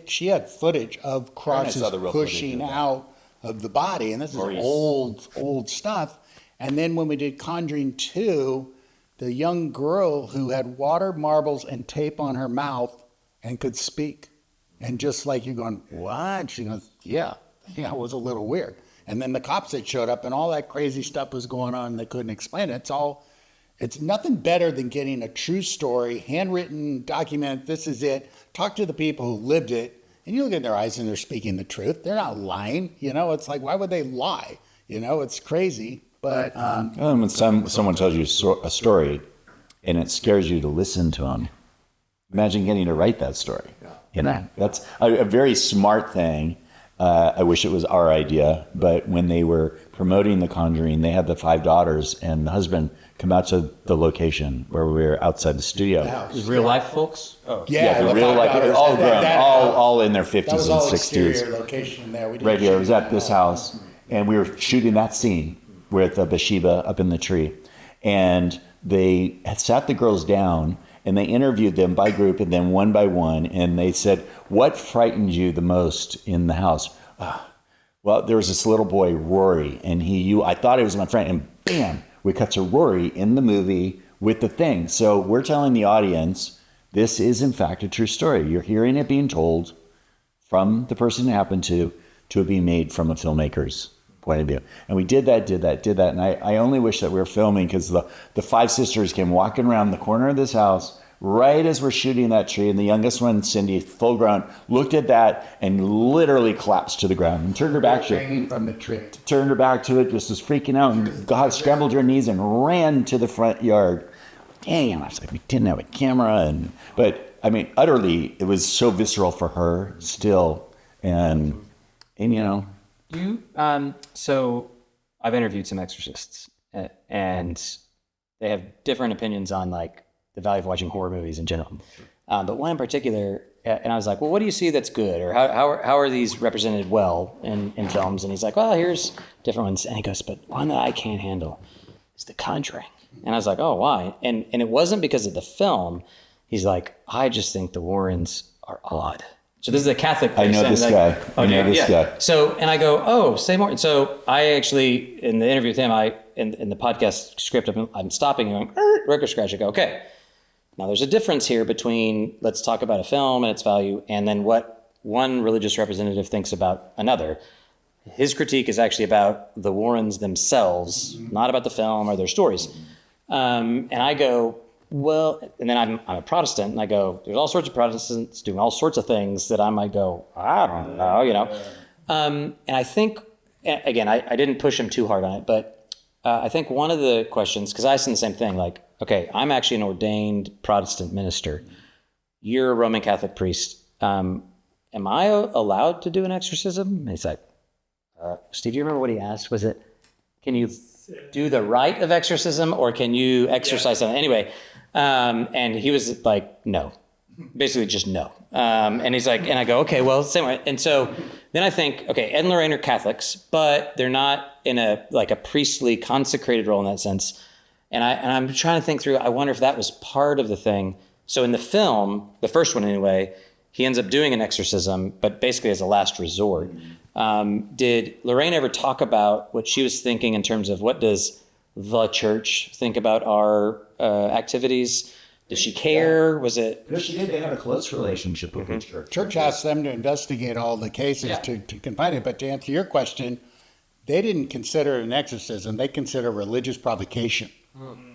She had footage of crosses pushing out of the body, and this is old stuff. And then when we did Conjuring 2, the young girl who had water, marbles, and tape on her mouth and could speak. And just like you're going, what? She goes, yeah, it was a little weird. And then the cops had showed up and all that crazy stuff was going on and they couldn't explain it. It's nothing better than getting a true story, handwritten document, this is it. Talk to the people who lived it, and you look in their eyes and they're speaking the truth. They're not lying. It's like, why would they lie? It's crazy. But when someone tells you a story and it scares you to listen to them, imagine getting to write that story. That's a very smart thing. I wish it was our idea, but when they were promoting The Conjuring, they had the 5 daughters and the husband come out to the location where we were outside the studio. Real life folks? Oh. Yeah, the real life, all grown, all in their 50s that was and all 60s. Exterior location there. Right here, it was at this house, and we were shooting that scene with Bathsheba up in the tree, and they had sat the girls down and they interviewed them by group and then one by one, and they said, what frightened you the most in the house? Well, there was this little boy, Rory, and I thought he was my friend, and bam, we cut to Rory in the movie with the thing. So we're telling the audience, this is in fact a true story. You're hearing it being told from the person it happened to it being made from a filmmaker's point of view. And we did that. And I only wish that we were filming, because the 5 sisters came walking around the corner of this house right as we're shooting that tree. And the youngest one, Cindy, full grown, looked at that and literally collapsed to the ground and turned her back to it. From the tree. Turned her back to it, just was freaking out, and God scrambled her knees and ran to the front yard. Dang, I was like, we didn't have a camera. But I mean, utterly, it was so visceral for her still. And so I've interviewed some exorcists, and they have different opinions on like the value of watching horror movies in general. But one in particular, and I was like, well, what do you see that's good? Or how are these represented well in films? And he's like, well, here's different ones. And he goes, but one that I can't handle is The Conjuring. And I was like, oh, why? And it wasn't because of the film. He's like, I just think the Warrens are odd. So this is a Catholic person. I know this guy. I know this guy. So, and I go, oh, say more. So I actually, in the interview with him, in the podcast script, I'm stopping and going, record scratch. I go, okay, now there's a difference here between let's talk about a film and its value, and then what one religious representative thinks about another. His critique is actually about the Warrens themselves, not about the film or their stories. And I go, well, and then I'm a Protestant, and I go, there's all sorts of Protestants doing all sorts of things that I might go, I don't know, And I think, again, I didn't push him too hard on it, but I think one of the questions, because I said the same thing, like, okay, I'm actually an ordained Protestant minister. You're a Roman Catholic priest. Am I allowed to do an exorcism? And he's like, Steve, do you remember what he asked? Was it, can you do the rite of exorcism, or can you exorcise something? Anyway, and he was like, no. basically just no. And he's like, and I go, okay, well, same way. And so then I think, okay, Ed and Lorraine are Catholics, but they're not in a priestly consecrated role in that sense. And I'm trying to think through, I wonder if that was part of the thing. So in the film, the first one anyway, he ends up doing an exorcism, but basically as a last resort. Did Lorraine ever talk about what she was thinking in terms of what does the church think about our activities? Did she care? Was it? No, she did. They had a close relationship with the church. Church asked them to investigate all the cases to confine it. But to answer your question, they didn't consider it an exorcism. They consider it religious provocation.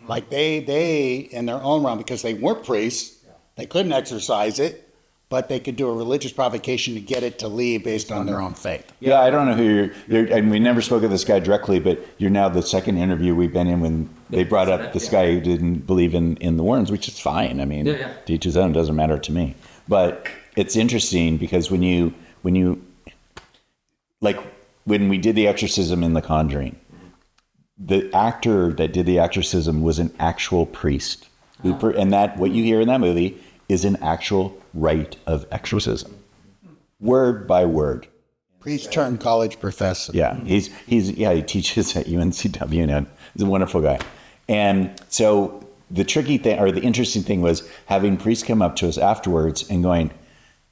Like they, in their own realm, because they weren't priests, they couldn't exorcise it, but they could do a religious provocation to get it to leave based on their own faith. Yeah, I don't know who you're, and we never spoke of this guy directly, but you're now the second interview we've been in when they brought up this guy who didn't believe in the Warrens, which is fine. I mean, to each his own, doesn't matter to me. But it's interesting because when you, like when we did the exorcism in The Conjuring, the actor that did the exorcism was an actual priest. And that, what you hear in that movie is an actual rite of exorcism, word by word. Priest turned college professor. Yeah, he teaches at UNCW now. He's a wonderful guy. And so the tricky thing, or the interesting thing, was having priests come up to us afterwards and going,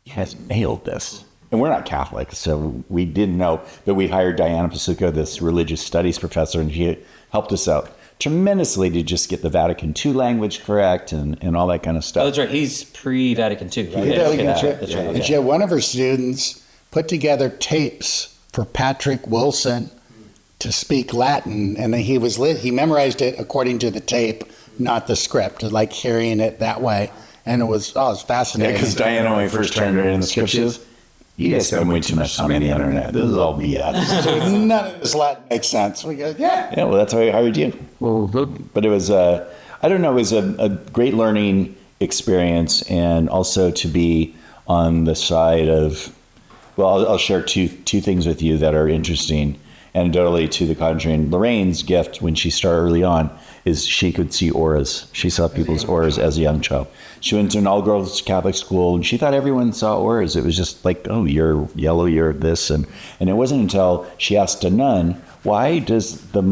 "You guys nailed this." And we're not Catholic, so we didn't know. But we hired Diana Pasuko, this religious studies professor, and she helped us out tremendously to just get the Vatican II language correct and all that kind of stuff. Oh, that's right. He's pre-Vatican II, right? And she had one of her students put together tapes for Patrick Wilson to speak Latin, and then he memorized it according to the tape, not the script, like hearing it that way. And it was fascinating. Yeah, because Diana, when we first turned her in the scriptures, you guys spend way too much time on the internet. This is all BS. None of this Latin makes sense. We go, yeah, well, that's how we hired you. Well, but it was, I don't know, it was a great learning experience, and also to be on the side of, well, I'll share two things with you that are interesting. Anecdotally to The Conjuring, Lorraine's gift when she started early on is she could see auras. She saw people's auras as a young child. She went to an all-girls Catholic school, and she thought everyone saw auras. It was just like, oh, you're yellow, you're this. And it wasn't until she asked a nun, why does the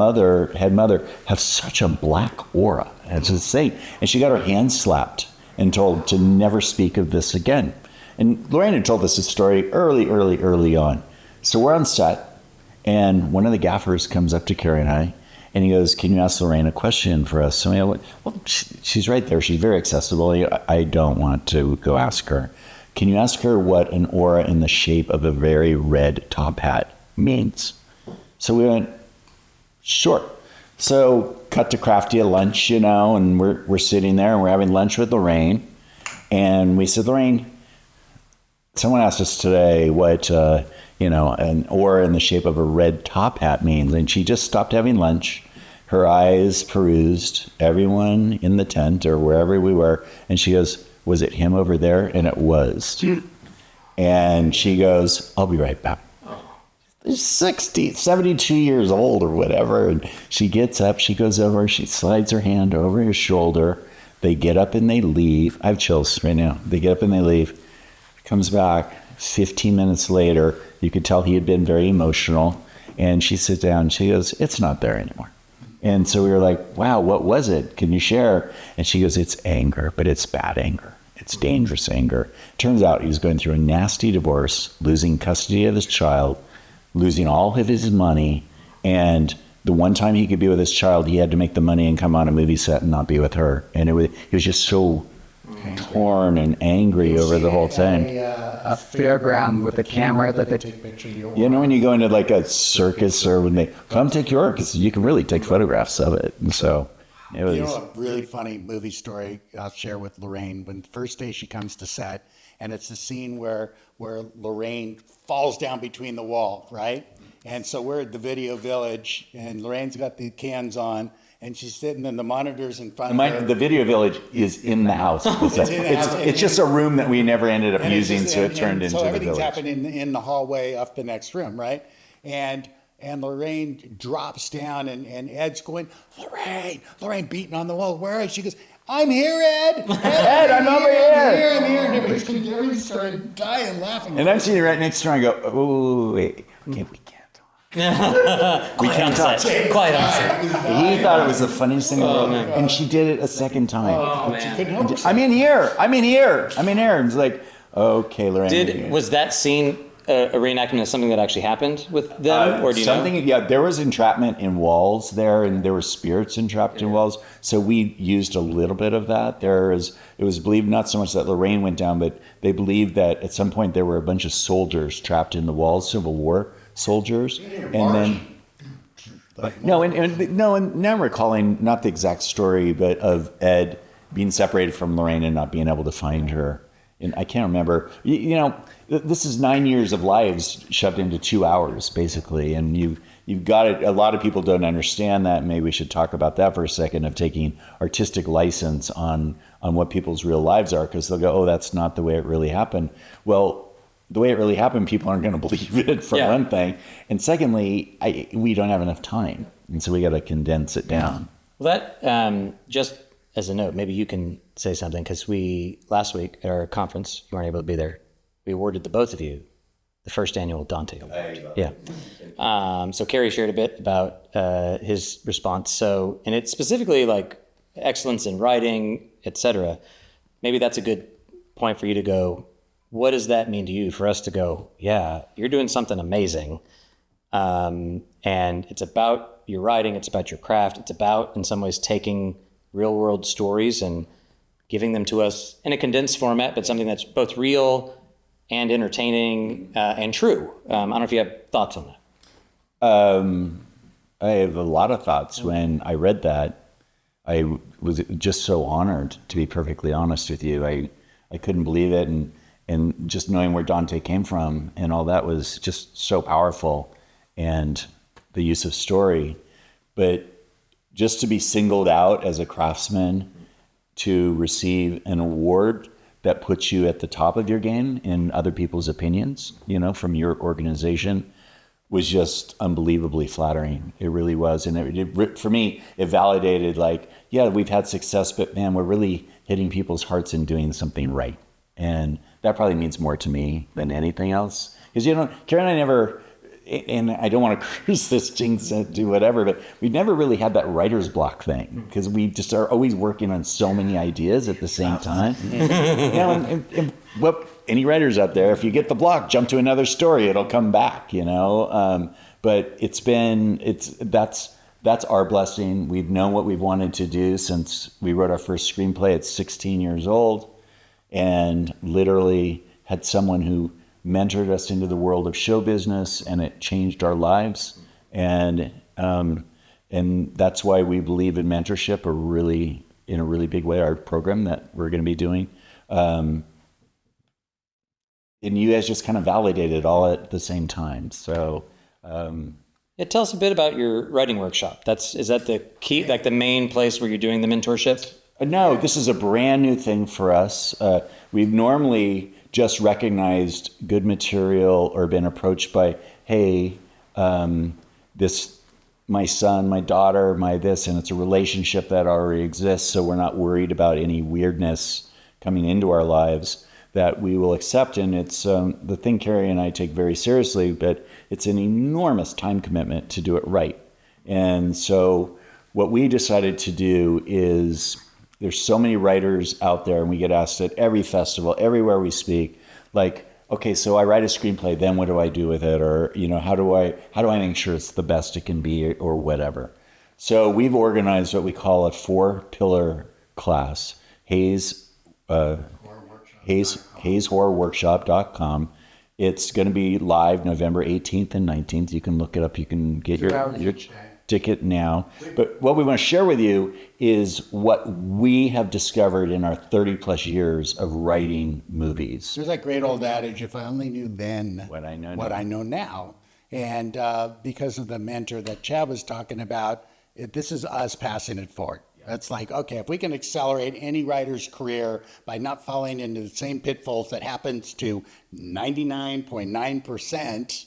head mother, have such a black aura? And it's a thing. And she got her hand slapped and told to never speak of this again. And Lorraine had told us this story early on. So we're on set, and one of the gaffers comes up to Carey and I, and he goes, "Can you ask Lorraine a question for us?" So I went, "Well, she's right there. She's very accessible. I don't want to go ask her. Can you ask her what an aura in the shape of a very red top hat means?" So we went, "Sure." So cut to Crafty at lunch, and we're sitting there and we're having lunch with Lorraine, and we said, "Lorraine, someone asked us today what an aura in the shape of a red top hat means." And she just stopped having lunch. Her eyes perused everyone in the tent or wherever we were. And she goes, "Was it him over there?" And it was. And she goes, "I'll be right back." 72 years old or whatever. And she gets up, she goes over, she slides her hand over his shoulder. They get up and they leave. I have chills right now. They get up and they leave. Comes back 15 minutes later. You could tell he had been very emotional. And she sits down and she goes, "It's not there anymore." And so we were like, "Wow, what was it? Can you share?" And she goes, "It's anger, but it's bad anger. It's dangerous anger." Turns out he was going through a nasty divorce, losing custody of his child, losing all of his money. And the one time he could be with his child, he had to make the money and come on a movie set and not be with her. And he was just so torn and angry over the whole thing. A fairground with a camera that they take pictures of you. When you go into like a circus or when they come take your work, you can really take photographs of it. And so it was. A really funny movie story I'll share with Lorraine. When the first day she comes to set, and it's the scene where Lorraine falls down between the wall, right? And so we're at the video village, and Lorraine's got the cans on, and she's sitting in the monitors in front of her. The video village is in the house. It's just a room that we never ended up using, so it turned into the village. So everything's happening in the hallway up the next room, right? And Lorraine drops down, and Ed's going, Lorraine, beating on the wall. Where is she? She goes, I'm here, Ed. Ed, I'm over here. I'm here. And everybody started dying laughing. And I'm sitting right next to her and I go, oh, wait, okay, we can't talk. We can't talk. Quiet on set. He thought it was the funniest thing in the world. And she did it a second time. Oh, man. Couldn't help herself. I'm in here. And it's like, okay, Lorraine. Was that scene a reenactment of something that actually happened with them, or do you know? Yeah, there was entrapment in walls there, and there were spirits entrapped in walls. So we used a little bit of that. It was believed not so much that Lorraine went down, but they believed that at some point there were a bunch of soldiers trapped in the walls, Civil War soldiers, and then. No, and now I'm recalling not the exact story, but of Ed being separated from Lorraine and not being able to find her. And I can't remember. This is 9 years of lives shoved into 2 hours, basically. And you've got it. A lot of people don't understand that. Maybe we should talk about that for a second, of taking artistic license on what people's real lives are, because they'll go, oh, that's not the way it really happened. Well, the way it really happened, people aren't going to believe it, for one thing. And secondly, we don't have enough time. And so we got to condense it down. Well, that, just as a note, maybe you can say something, because last week at our conference, you weren't able to be there. We awarded the both of you the first annual Dante Award. Yeah. So Carey shared a bit about his response. So, and it's specifically like excellence in writing, etc. Maybe that's a good point for you to go, what does that mean to you? For us to go, yeah, you're doing something amazing. And it's about your writing, it's about your craft, it's about, in some ways, taking real world stories and giving them to us in a condensed format, but something that's both real and entertaining and true. I don't know if you have thoughts on that. I have a lot of thoughts. When I read that, I was just so honored, to be perfectly honest with you. I couldn't believe it. And just knowing where Dante came from and all that was just so powerful, and the use of story. But just to be singled out as a craftsman to receive an award that puts you at the top of your game in other people's opinions, from your organization, was just unbelievably flattering. It really was. And for me, it validated, like, yeah, we've had success, but man, we're really hitting people's hearts and doing something right. And that probably means more to me than anything else. Because, Carey and I never, and I don't want to curse this, jinx, do whatever, but we've never really had that writer's block thing, because we just are always working on so many ideas at the same time. And what any writers out there, if you get the block, jump to another story, it'll come back, But that's our blessing. We've known what we've wanted to do since we wrote our first screenplay at 16 years old, and literally had someone who mentored us into the world of show business, and it changed our lives. And that's why we believe in mentorship in a really big way, our program that we're going to be doing. And you guys just kind of validated it all at the same time. So, Tell us a bit about your writing workshop. Is that the key, like the main place where you're doing the mentorship? No, this is a brand new thing for us. We've normally just recognized good material or been approached by, hey, my son, my daughter, my this, and it's a relationship that already exists, so we're not worried about any weirdness coming into our lives, that we will accept. And it's the thing Carey and I take very seriously, but it's an enormous time commitment to do it right. And so what we decided to do is, there's so many writers out there, and we get asked at every festival, everywhere we speak, like, okay, so I write a screenplay, then what do I do with it? Or, how do I make sure it's the best it can be, or whatever. So we've organized what we call a 4-pillar class, HorrorWorkshop.com. It's going to be live November 18th and 19th. You can look it up. You can get your ticket now. But what we want to share with you is what we have discovered in our 30 plus years of writing movies. There's that great old adage, if I only knew then what I know now. And because of the mentor that Chad was talking about, this is us passing it forward. It's like, okay, if we can accelerate any writer's career by not falling into the same pitfalls that happens to 99.9%,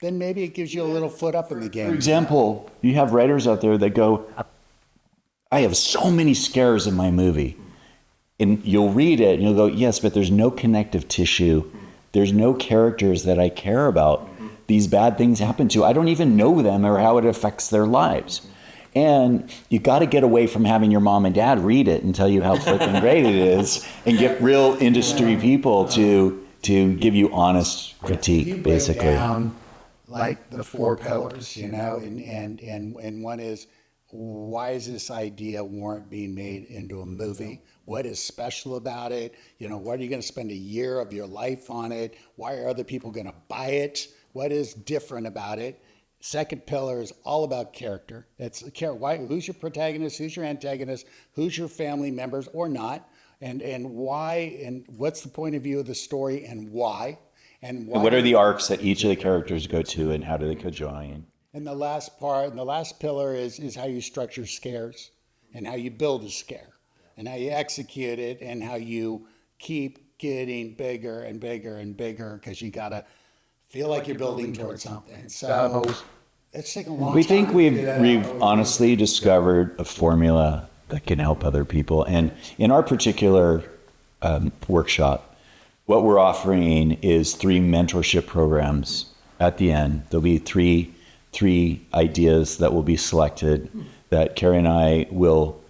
then maybe it gives you a little foot up in the game. For example, you have writers out there that go, I have so many scares in my movie. And you'll read it and you'll go, yes, but there's no connective tissue. There's no characters that I care about. These bad things happen to. I don't even know them or how it affects their lives. And you got to get away from having your mom and dad read it and tell you how flipping great it is, and get real industry people to give you honest critique, basically. Down, like the 4 pillars, and one is, why is this idea warrant being made into a movie? What is special about it? What are you going to spend a year of your life on it? Why are other people going to buy it? What is different about it? Second pillar is all about character. It's who's your protagonist, who's your antagonist, who's your family members or not, and why, and what's the point of view of the story, and why. And what are the arcs that each of the characters go to, and how do they conjoin? And the last pillar is how you structure scares, and how you build a scare, and how you execute it, and how you keep getting bigger and bigger and bigger, because you got to feel like you're building towards something. So it's taken a long time. We think we've honestly discovered a formula that can help other people. And in our particular workshop, what we're offering is 3 mentorship programs at the end. There'll be three ideas that will be selected that Carey and I will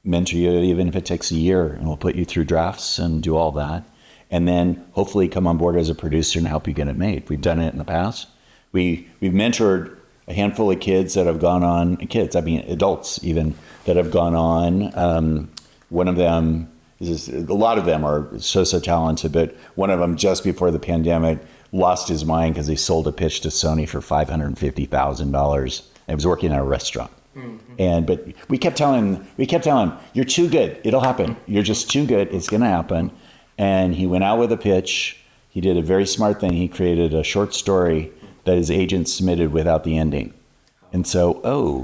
mentor you, even if it takes a year, and we'll put you through drafts and do all that. And then hopefully come on board as a producer and help you get it made. We've done it in the past. We've mentored a handful of kids that have gone on, adults even, that have gone on. One of them, a lot of them are so talented, but one of them just before the pandemic lost his mind because he sold a pitch to Sony for $550,000 and was working at a restaurant. Mm-hmm. But we kept telling him, you're too good. It'll happen. You're just too good. It's going to happen. And he went out with a pitch. He did a very smart thing. He created a short story that his agent submitted without the ending. And so,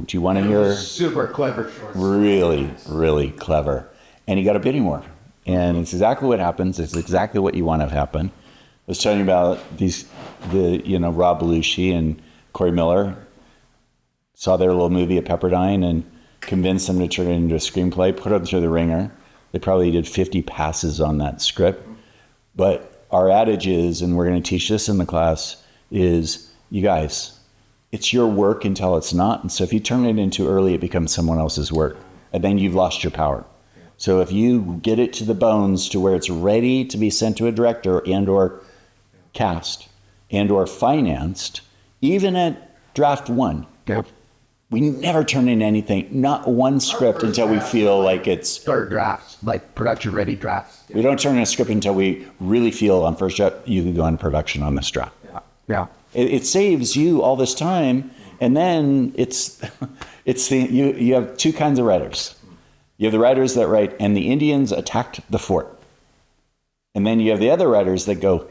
do you want to hear? Super clever short story. Really, really clever. And he got a bidding war. And it's exactly what happens. It's exactly what you want to happen. I was telling you about Rob Belushi and Corey Miller saw their little movie at Pepperdine and convinced them to turn it into a screenplay, put it through the ringer. They probably did 50 passes on that script. But our adage is, and we're going to teach this in the class, is, you guys, it's your work until it's not. And so if you turn it in too early, it becomes someone else's work. And then you've lost your power. So if you get it to the bones to where it's ready to be sent to a director and or cast and or financed, even at draft 1, we never turn in anything, not one script, until we feel like it's... Start drafts, like production-ready drafts. We don't turn in a script until we really feel on first draft, you can go into production on this draft. Yeah. It saves you all this time, and then you have 2 kinds of writers. You have the writers that write, and the Indians attacked the fort. And then you have the other writers that go,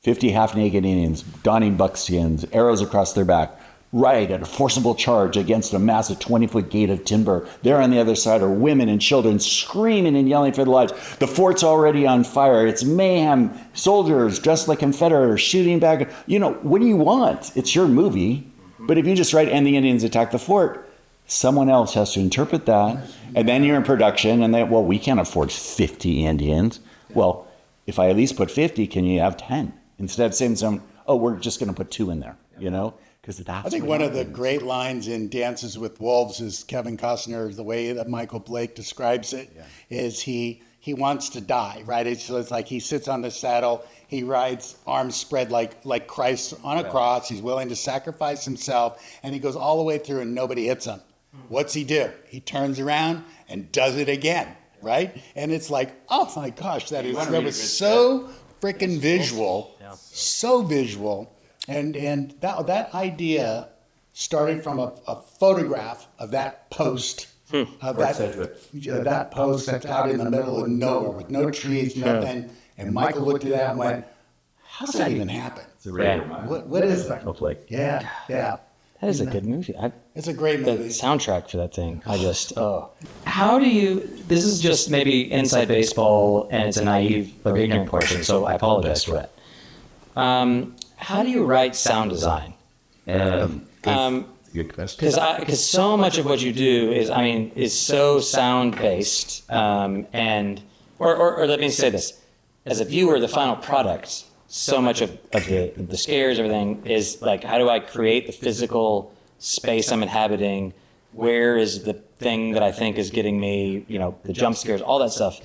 50 half-naked Indians, donning buckskins, arrows across their back, right at a forcible charge against a massive 20-foot gate of timber. There on the other side are women and children screaming and yelling for their lives. The fort's already on fire. It's mayhem. Soldiers dressed like Confederates shooting back. What do you want? It's your movie. But if you just write, and the Indians attack the fort, someone else has to interpret that. And then you're in production, and we can't afford 50 Indians. Well, if I at least put 50, can you have 10? Instead of saying we're just going to put 2 in there, I think one of the great lines in Dances with Wolves is Kevin Costner, the way that Michael Blake describes it, is he wants to die, right? It's like he sits on the saddle, he rides arms spread like Christ on a cross, he's willing to sacrifice himself, and he goes all the way through and nobody hits him. What's he do? He turns around and does it again, right? And it's like, oh my gosh, that was so freaking visual, so visual. And that idea started from a photograph of that post, that post that's out in the middle of nowhere with no trees, nothing. And Michael looked at that and went, how does that even happen? What is that? Yeah. That is a good movie. It's a great movie. The soundtrack for that thing, How do you, this is just maybe inside baseball and it's a naive or ignorant portion, so I apologize for that. How do you write sound design? Good question. Because so much of what you do is so sound based, and or let me say this, as a viewer, the final product, so much of the scares, everything is like, how do I create the physical space I'm inhabiting? Where is the thing that I think is getting me, the jump scares, all that stuff.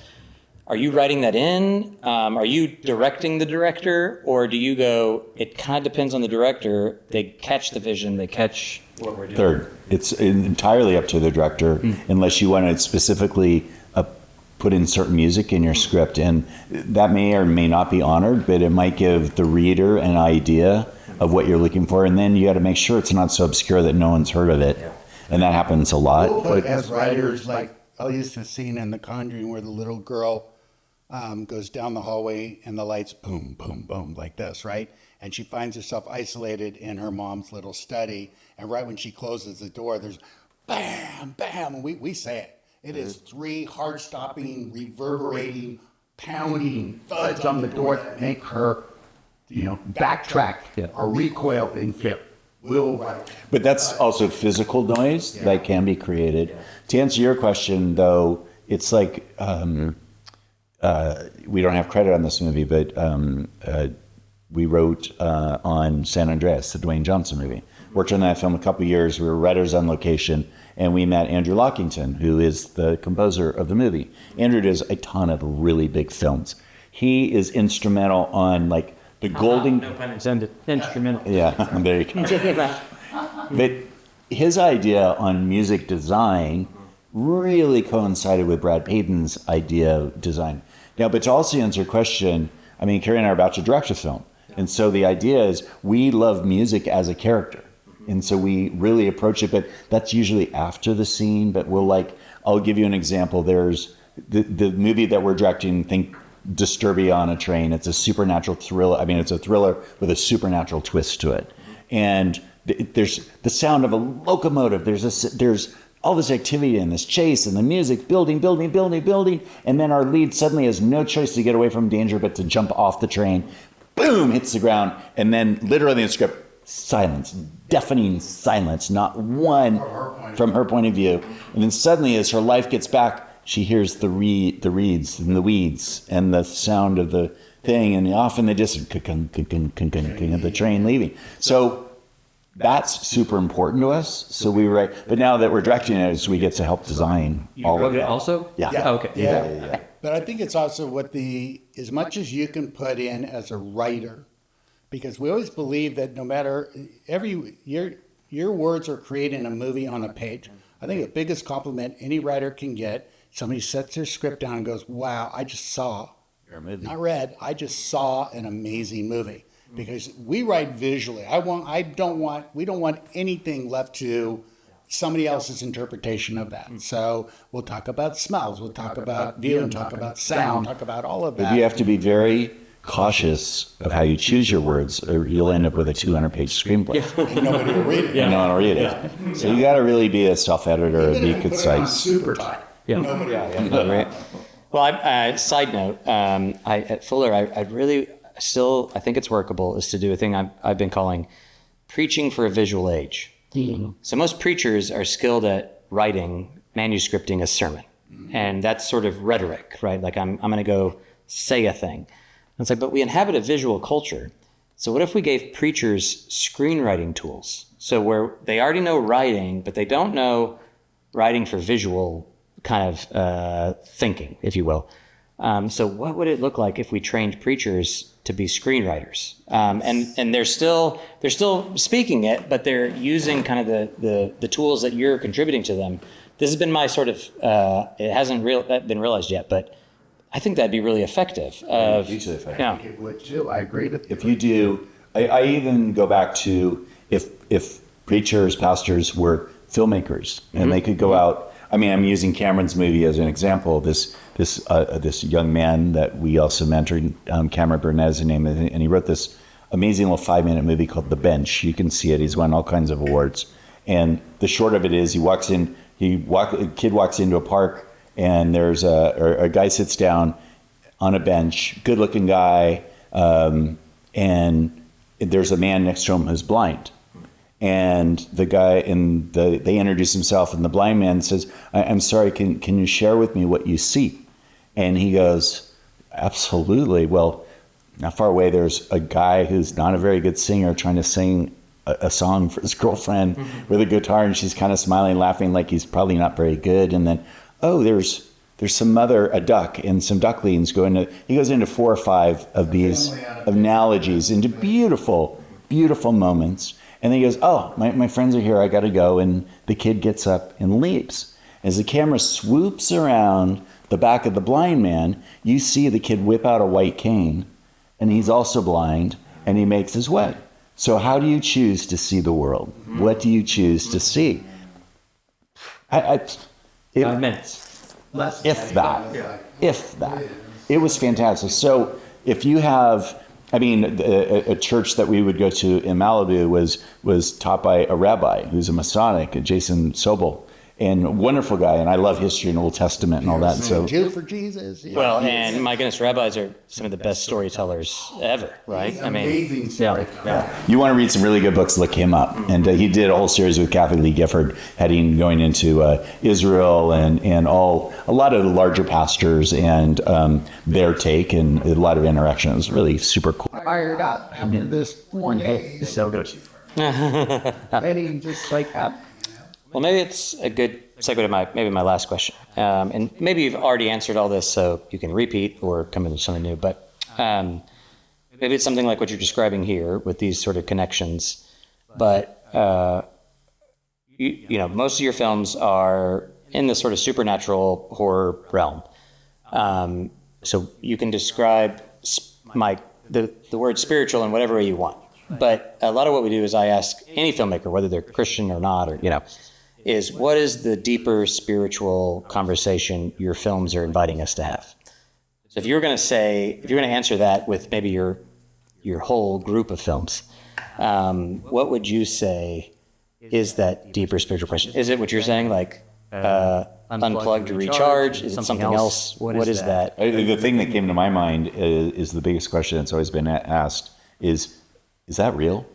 Are you writing that in? Are you directing the director? Or do you go, it kind of depends on the director. They catch the vision, they catch what we're doing. Third, it's entirely up to the director, unless you want to specifically put in certain music in your script. And that may or may not be honored, but it might give the reader an idea of what you're looking for. And then you got to make sure it's not so obscure that no one's heard of it. Yeah. And that happens a lot. But as writers, like, I'll use the scene in The Conjuring where the little girl goes down the hallway and the lights boom, boom, boom, like this, right? And she finds herself isolated in her mom's little study. And right when she closes the door, there's bam, bam. And we say it. It is 3 heart-stopping, reverberating, pounding thuds on the door that make her, backtrack or recoil and flip. But that's also physical noise that can be created. To answer your question, though, it's like we don't have credit on this movie, but we wrote on San Andreas, the Dwayne Johnson movie. Worked on that film a couple of years. We were writers on location, and we met Andrew Lockington, who is the composer of the movie. Andrew does a ton of really big films. He is instrumental on like the golden. No pun intended. Instrumental. Yeah, there you go. But his idea on music design really coincided with Brad Payton's idea of design. Now, but to also answer your question, Carey and I are about to direct a film. And so the idea is we love music as a character. And so we really approach it, but that's usually after the scene. But I'll give you an example. There's the movie that we're directing, think Disturbia on a Train. It's a supernatural thriller. It's a thriller with a supernatural twist to it. And there's the sound of a locomotive. There's all this activity and this chase and the music building. And then our lead suddenly has no choice to get away from danger but to jump off the train. Boom, hits the ground. And then literally in the script, silence, deafening silence, not one from her point of view. And then suddenly as her life gets back, she hears the reeds and the weeds and the sound of the thing. And off in the distance, of the train leaving. So that's super important to us. So we write, but now that we're directing it, we get to help design all of it. Also? Yeah. Oh, okay. Yeah. But I think it's also as much as you can put in as a writer, because we always believe that no matter your words are creating a movie on a page. I think the biggest compliment any writer can get, somebody sets their script down and goes, wow, I just saw, not read, I just saw an amazing movie. Because we write visually. We don't want anything left to somebody else's interpretation of that. So we'll talk about smells, we'll talk about view, and talk about sound, talk about all of that. But you have to be very cautious of how you choose your words, or you'll end up with a 200-page screenplay. And nobody will read it. And no one will read it. Yeah. So you got to really be a self-editor and be concise. Super tight. Yeah. Right. Well, side note, at Fuller, I really still, I think it's workable, is to do a thing I've been calling preaching for a visual age. Mm-hmm. So most preachers are skilled at writing, manuscripting a sermon. And that's sort of rhetoric, right? Like I'm going to go say a thing. And it's like, but we inhabit a visual culture. So what if we gave preachers screenwriting tools? So where they already know writing, but they don't know writing for visual kind of thinking, if you will. So what would it look like if we trained preachers to be screenwriters? And they're still speaking it, but they're using kind of the tools that you're contributing to them. This has been my sort of, it hasn't been realized yet, but I think that'd be really effective. Hugely effective. I think it would too. I agree with you. If you do, I even go back to if preachers, pastors were filmmakers and they could go out. I mean, I'm using Cameron's movie as an example. This young man that we also mentored, Cameron Burnett is his name, and he wrote this amazing little 5-minute movie called The Bench. You can see it. He's won all kinds of awards. And the short of it is, a kid walks into a park, and there's a guy sits down on a bench, good-looking guy, and there's a man next to him who's blind. And the guy they introduce himself, and the blind man says, I'm sorry, can you share with me what you see? And he goes, absolutely. Well, not far away, there's a guy who's not a very good singer trying to sing a song for his girlfriend with a guitar, and she's kind of smiling, laughing like he's probably not very good. And then, there's some a duck and some ducklings he goes into 4 or 5 of these analogies into beautiful, beautiful moments. And then he goes, my friends are here, I got to go. And the kid gets up and leaves. As the camera swoops around the back of the blind man, you see the kid whip out a white cane, and he's also blind, and he makes his way. So how do you choose to see the world? What do you choose to see? 5 minutes. If that. It was fantastic. So if you have, a church that we would go to in Malibu was taught by a rabbi who's a Masonic, Jason Sobel, and a wonderful guy. And I love history and Old Testament and all that. So Jew for Jesus. Yeah. Well, and my goodness, rabbis are some of the best storytellers ever, right? Amazing story. Yeah. you want to read some really good books, look him up. And he did a whole series with Kathy Lee Gifford, going into Israel and a lot of the larger pastors and their take, and a lot of interaction. It was really super cool. Fired up. I mean, this one day. It's so good. Maybe just like that. Well, maybe it's a good segue to my last question. And maybe you've already answered all this, so you can repeat or come into something new. But maybe it's something like what you're describing here with these sort of connections. But, most of your films are in the sort of supernatural horror realm. So you can describe the word spiritual in whatever way you want. But a lot of what we do is I ask any filmmaker, whether they're Christian or not, is what is the deeper spiritual conversation your films are inviting us to have? So if you're going to answer that with maybe your whole group of films, what would you say is that deeper spiritual question? Is it what you're saying, like unplug to recharge? Is it something else? What is that? The thing that came to my mind is the biggest question that's always been asked is that real?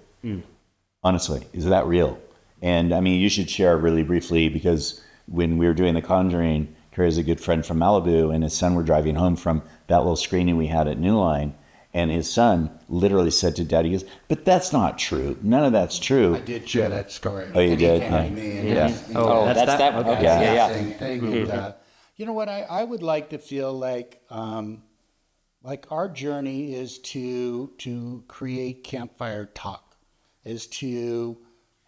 Honestly, is that real? And you should share really briefly, because when we were doing The Conjuring, Carey's a good friend from Malibu, and his son were driving home from that little screening we had at New Line, and his son literally said to Daddy, he goes, but that's not true. None of that's true. I did share that story. Oh, you did? Yeah. That's that one. Okay. Yeah. You know what? I would like to feel like our journey is to create campfire talk, is to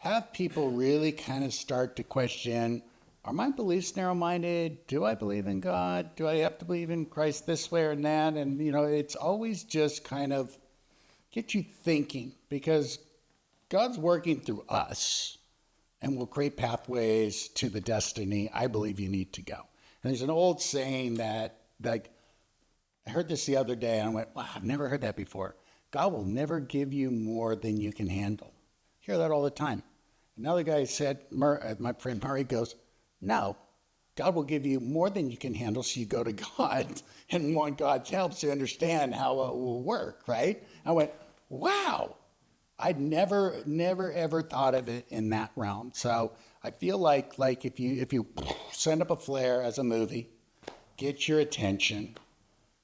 have people really kind of start to question, are my beliefs narrow-minded? Do I believe in God? Do I have to believe in Christ this way or that? And, it's always just kind of get you thinking, because God's working through us and will create pathways to the destiny I believe you need to go. And there's an old saying that, like, I heard this the other day, and I went, wow, I've never heard that before. God will never give you more than you can handle. I hear that all the time. Another guy said, my friend Murray goes, no, God will give you more than you can handle, so you go to God and want God's help to understand how it will work, right? I went, wow, I'd never ever thought of it in that realm. So I feel like if you send up a flare as a movie, get your attention,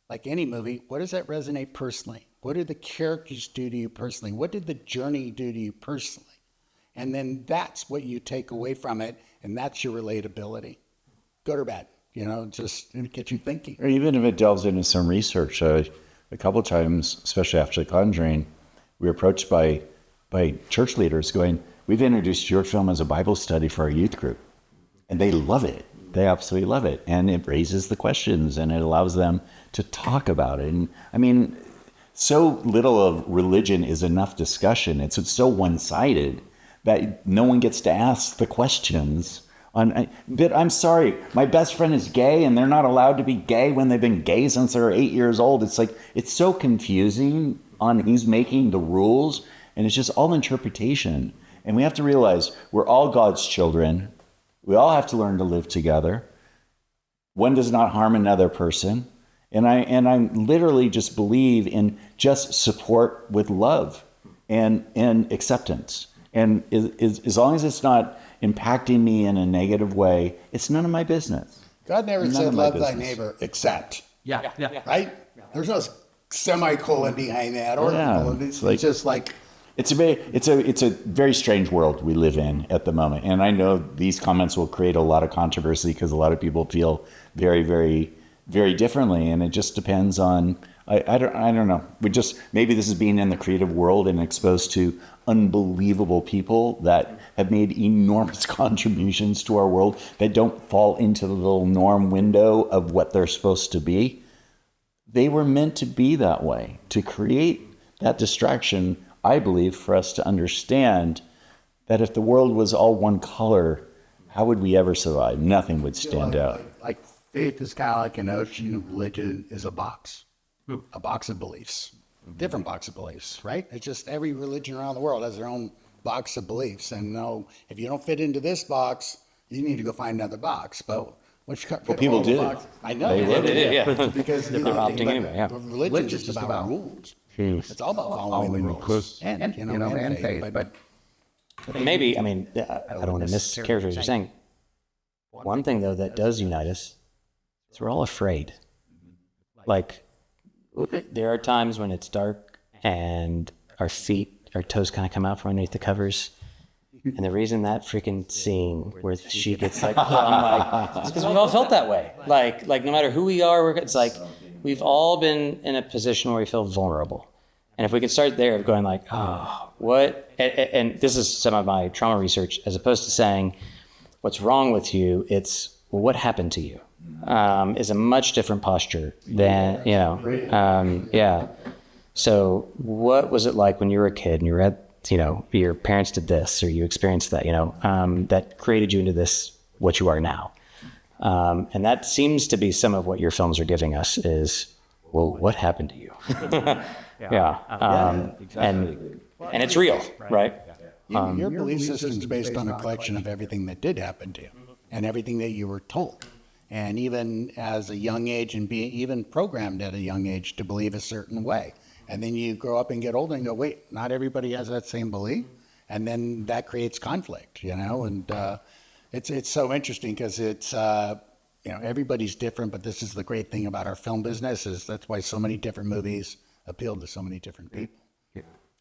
like any movie, what does that resonate personally? What did the characters do to you personally? What did the journey do to you personally? And then that's what you take away from it, and that's your relatability. Good or bad, just get you thinking. Or even if it delves into some research, a couple of times, especially after The Conjuring, we were approached by church leaders going, we've introduced your film as a Bible study for our youth group. And they love it. They absolutely love it. And it raises the questions, and it allows them to talk about it. And so little of religion is enough discussion. It's so one-sided that no one gets to ask the questions. But I'm sorry, my best friend is gay, and they're not allowed to be gay when they've been gay since they're 8 years old. It's like, it's so confusing on who's making the rules, and it's just all interpretation. And we have to realize we're all God's children. We all have to learn to live together. One does not harm another person. And I literally just believe in just support with love and acceptance. And as long as it's not impacting me in a negative way, it's none of my business. God never None said of my love thy business. neighbor except, Yeah. right? There's no semicolon behind that or Yeah, colon. it's It's just like, It's a very strange world we live in at the moment, and I know these comments will create a lot of controversy because a lot of people feel very, very, very differently, and it just depends on. I don't know. Maybe this is being in the creative world and exposed to unbelievable people that have made enormous contributions to our world that don't fall into the little norm window of what they're supposed to be. They were meant to be that way, to create that distraction, I believe, for us to understand that if the world was all one color, how would we ever survive? Nothing would stand out. like faith is kind of like an ocean, religion is a box of beliefs, different box of beliefs, right? It's just every religion around the world has their own box of beliefs. And no, if you don't fit into this box, you need to go find another box. But people did. I know. They did, yeah. Because They're opting anyway, yeah. Religion's just about rules. It's all about following the rules. And faith. But Maybe, I mean, I don't want to mischaracterize what you're saying. One thing, though, that does unite us is we're all afraid. Like, there are times when it's dark and our toes kind of come out from underneath the covers. And the reason that freaking scene where she gets like, I'm like, it's because we've all felt that way. Like no matter who we are, it's like we've all been in a position where we feel vulnerable. And if we could start there of going like, oh, what? And this is some of my trauma research, as opposed to saying, what's wrong with you? It's, well, what happened to you? Is a much different posture than, yeah. So what was it like when you were a kid and you were at, your parents did this or you experienced that, that created you into this, what you are now. And that seems to be some of what your films are giving us is, well, what happened to you? And it's real, right? your belief system's based on a collection of everything that did happen to you and everything that you were told. And even as a young age and being even programmed at a young age to believe a certain way. And then you grow up and get older and go, wait, not everybody has that same belief. And then that creates conflict, and it's so interesting because it's, everybody's different, but this is the great thing about our film business is that's why so many different movies appeal to so many different people.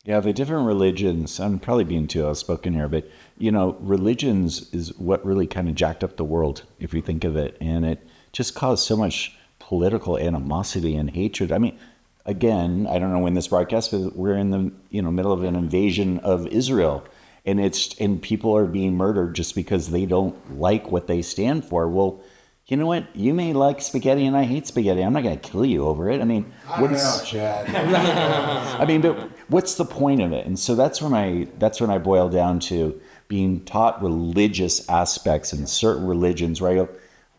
Yeah, the different religions, I'm probably being too outspoken here, but, religions is what really kind of jacked up the world, if you think of it. And it just caused so much political animosity and hatred. I mean, again, I don't know when this broadcast, but we're in the middle of an invasion of Israel. And people are being murdered just because they don't like what they stand for. Well, you know what? You may like spaghetti and I hate spaghetti. I'm not going to kill you over it. I mean, Chad. I mean, but what's the point of it? And so that's when I boil down to being taught religious aspects in certain religions where I go,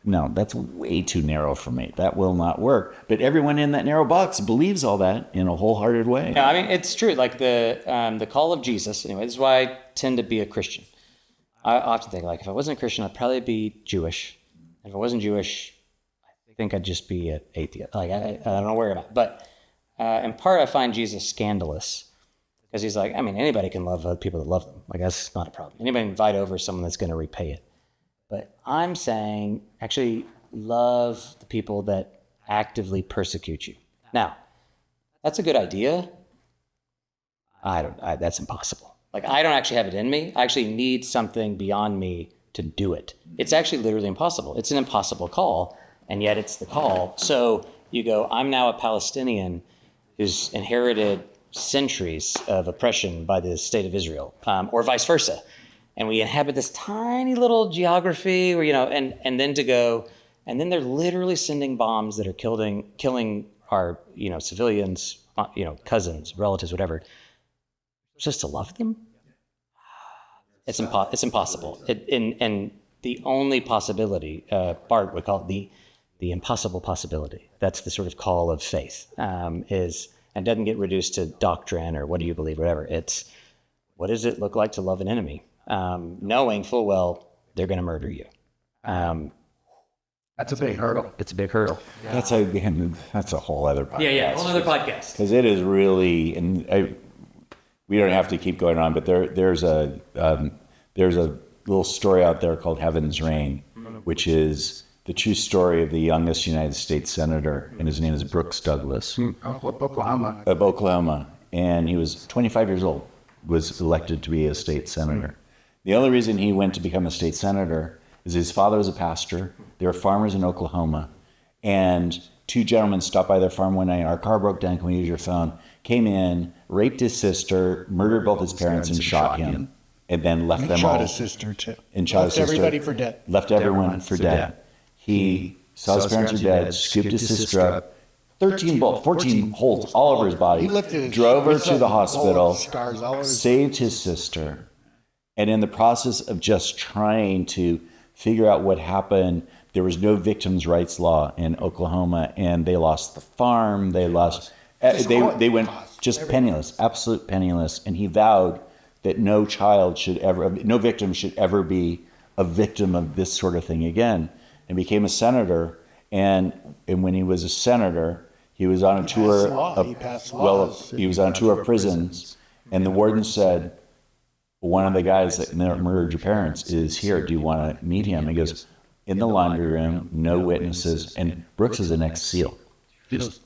no, that's way too narrow for me. That will not work. But everyone in that narrow box believes all that in a wholehearted way. Yeah, I mean, it's true. Like the call of Jesus, anyway, this is why I tend to be a Christian. I often think, like, if I wasn't a Christian, I'd probably be Jewish. And if I wasn't Jewish, I think I'd just be an atheist. Like, I don't know where I'm at. But in part, I find Jesus scandalous because he's like, I mean, anybody can love other people that love them. Like, that's not a problem. Anybody can invite over someone that's going to repay it. But I'm saying, actually, love the people that actively persecute you. Now, that's a good idea. That's impossible. Like, I don't actually have it in me. I actually need something beyond me to do it. It's actually literally impossible. It's an impossible call, and yet it's the call. So you go, I'm now a Palestinian who's inherited centuries of oppression by the state of Israel, or vice versa. And we inhabit this tiny little geography where, and then to go, and then they're literally sending bombs that are killing our, civilians, cousins, relatives, whatever, just to love them. It's impossible. And the only possibility, Bart would call it the impossible possibility. That's the sort of call of faith, and doesn't get reduced to doctrine or what do you believe, whatever. It's what does it look like to love an enemy? Knowing full well they're going to murder you. That's a big hurdle. It's a big hurdle. Yeah. That's a whole other podcast. Yeah, whole other podcast. Because it is really, and we don't have to keep going on, but there's a little story out there called Heaven's Rain, which is the true story of the youngest United States senator, and his name is Brooks Douglas Oklahoma. of Oklahoma, and he was 25 years old, was elected to be a state senator. The only reason he went to become a state senator is his father was a pastor. They were farmers in Oklahoma, and two gentlemen stopped by their farm one night. Our car broke down. Can we use your phone? Came in, raped his sister, murdered both his parents, and shot him, and then left them all. Shot his sister too. And shot his sister. Everybody for dead. Left everyone for dead. He saw his parents were dead, scooped his sister up, 14 holes all over his body, drove her to the hospital, saved his sister. And in the process of just trying to figure out what happened, there was no victims' rights law in Oklahoma, and they lost the farm. They lost. They went just penniless, absolute penniless. And he vowed that no victim should ever be a victim of this sort of thing again. And became a senator. And when he was a senator, he was on a tour he was on a tour of prisons, and the warden said, one of the guys that murdered your parents is here. Do you want to meet him? He goes, in the laundry room, no witnesses. And Brooks is an ex-SEAL. Just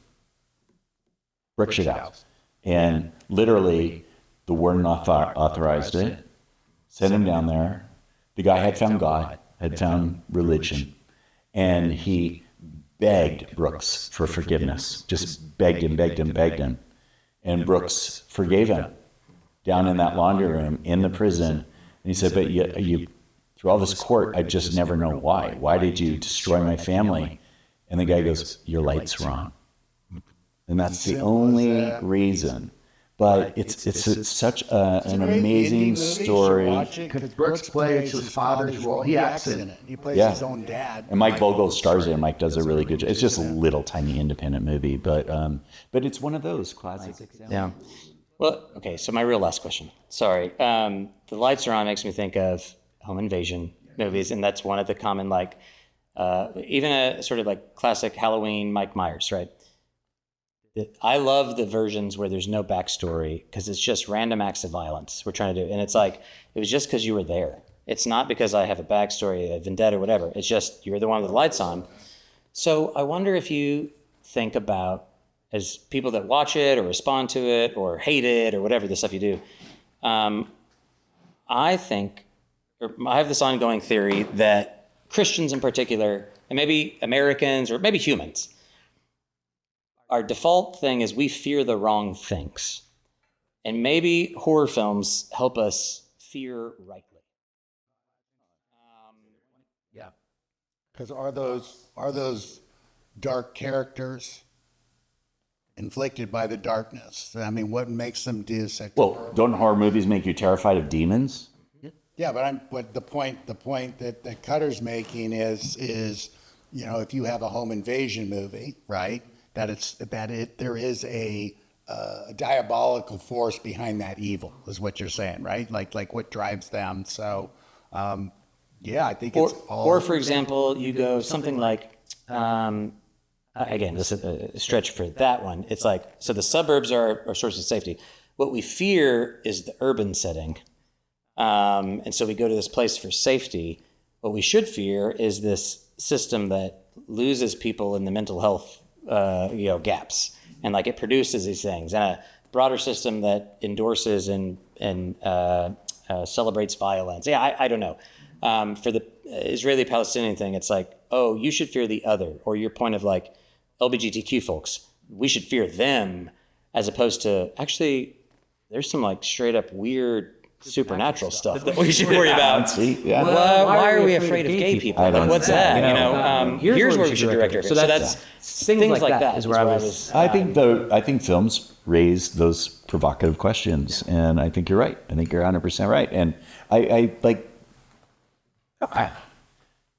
brick shit out. And literally, the warden authorized it, sent him down there. The guy had found God, had found religion. And he begged Brooks for forgiveness. Just begged him. And Brooks forgave him down in that laundry room in the prison. And he said, but you through all this court, I just never know why. Why did you destroy my family? And the guy goes, your light's wrong. And that's the only reason. But it's such an amazing story. Because Brooks plays his father's role. He acts in it. He plays his own dad. And Mike Vogel stars in it. Mike does a really good job. It's just a little tiny independent movie, but it's one of those classic examples. Yeah. Well, okay, so my real last question. Sorry. The lights are on makes me think of home invasion movies, and that's one of the common, even a sort of like classic Halloween Mike Myers, right? I love the versions where there's no backstory because it's just random acts of violence we're trying to do. And it's like, it was just because you were there. It's not because I have a backstory, a vendetta, or whatever. It's just you're the one with the lights on. So I wonder if you think about, as people that watch it or respond to it or hate it or whatever the stuff you do, I have this ongoing theory that Christians in particular, and maybe Americans or maybe humans, our default thing is we fear the wrong things. And maybe horror films help us fear rightly. Yeah. Because are those dark characters inflicted by the darkness? I mean, what makes them do such? Well, don't horror movies make you terrified of demons? Yeah, but the point that Cutter's making is if you have a home invasion movie, right? There is a diabolical force behind that evil, is what you're saying, right? Like what drives them. So, I think it's all. Or for example, you go something like, again, this is a stretch for that one. It's like, so the suburbs are our source of safety. What we fear is the urban setting. And so we go to this place for safety. What we should fear is this system that loses people in the mental health gaps, and it produces these things, and a broader system that endorses and celebrates violence. Yeah, I don't know. For the Israeli-Palestinian thing, it's like, oh, you should fear the other, or your point of LGBTQ folks, we should fear them, as opposed to actually, there's some straight up weird supernatural stuff that we should worry about. Yeah. Why are we afraid of gay people? What's that? Here's where we should direct our. So that's things like that is where I was. I think films raise those provocative questions, and I think you're right. I think you're 100% right. And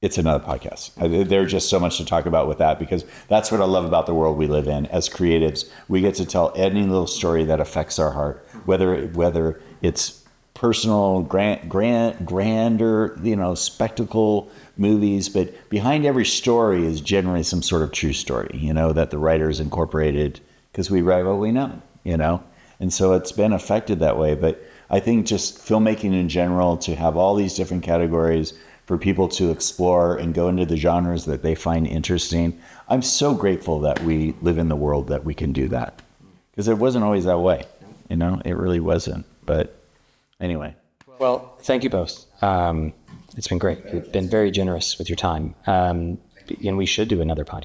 it's another podcast. There's just so much to talk about with that, because that's what I love about the world we live in. As creatives, we get to tell any little story that affects our heart, whether it's personal, grander, spectacle movies, but behind every story is generally some sort of true story, that the writers incorporated, because we write what we know, And so it's been affected that way. But I think just filmmaking in general, to have all these different categories for people to explore and go into the genres that they find interesting. I'm so grateful that we live in the world that we can do that, because it wasn't always that way. You know, it really wasn't. But anyway. Well, thank you both. It's been great. You've been very generous with your time. And we should do another podcast.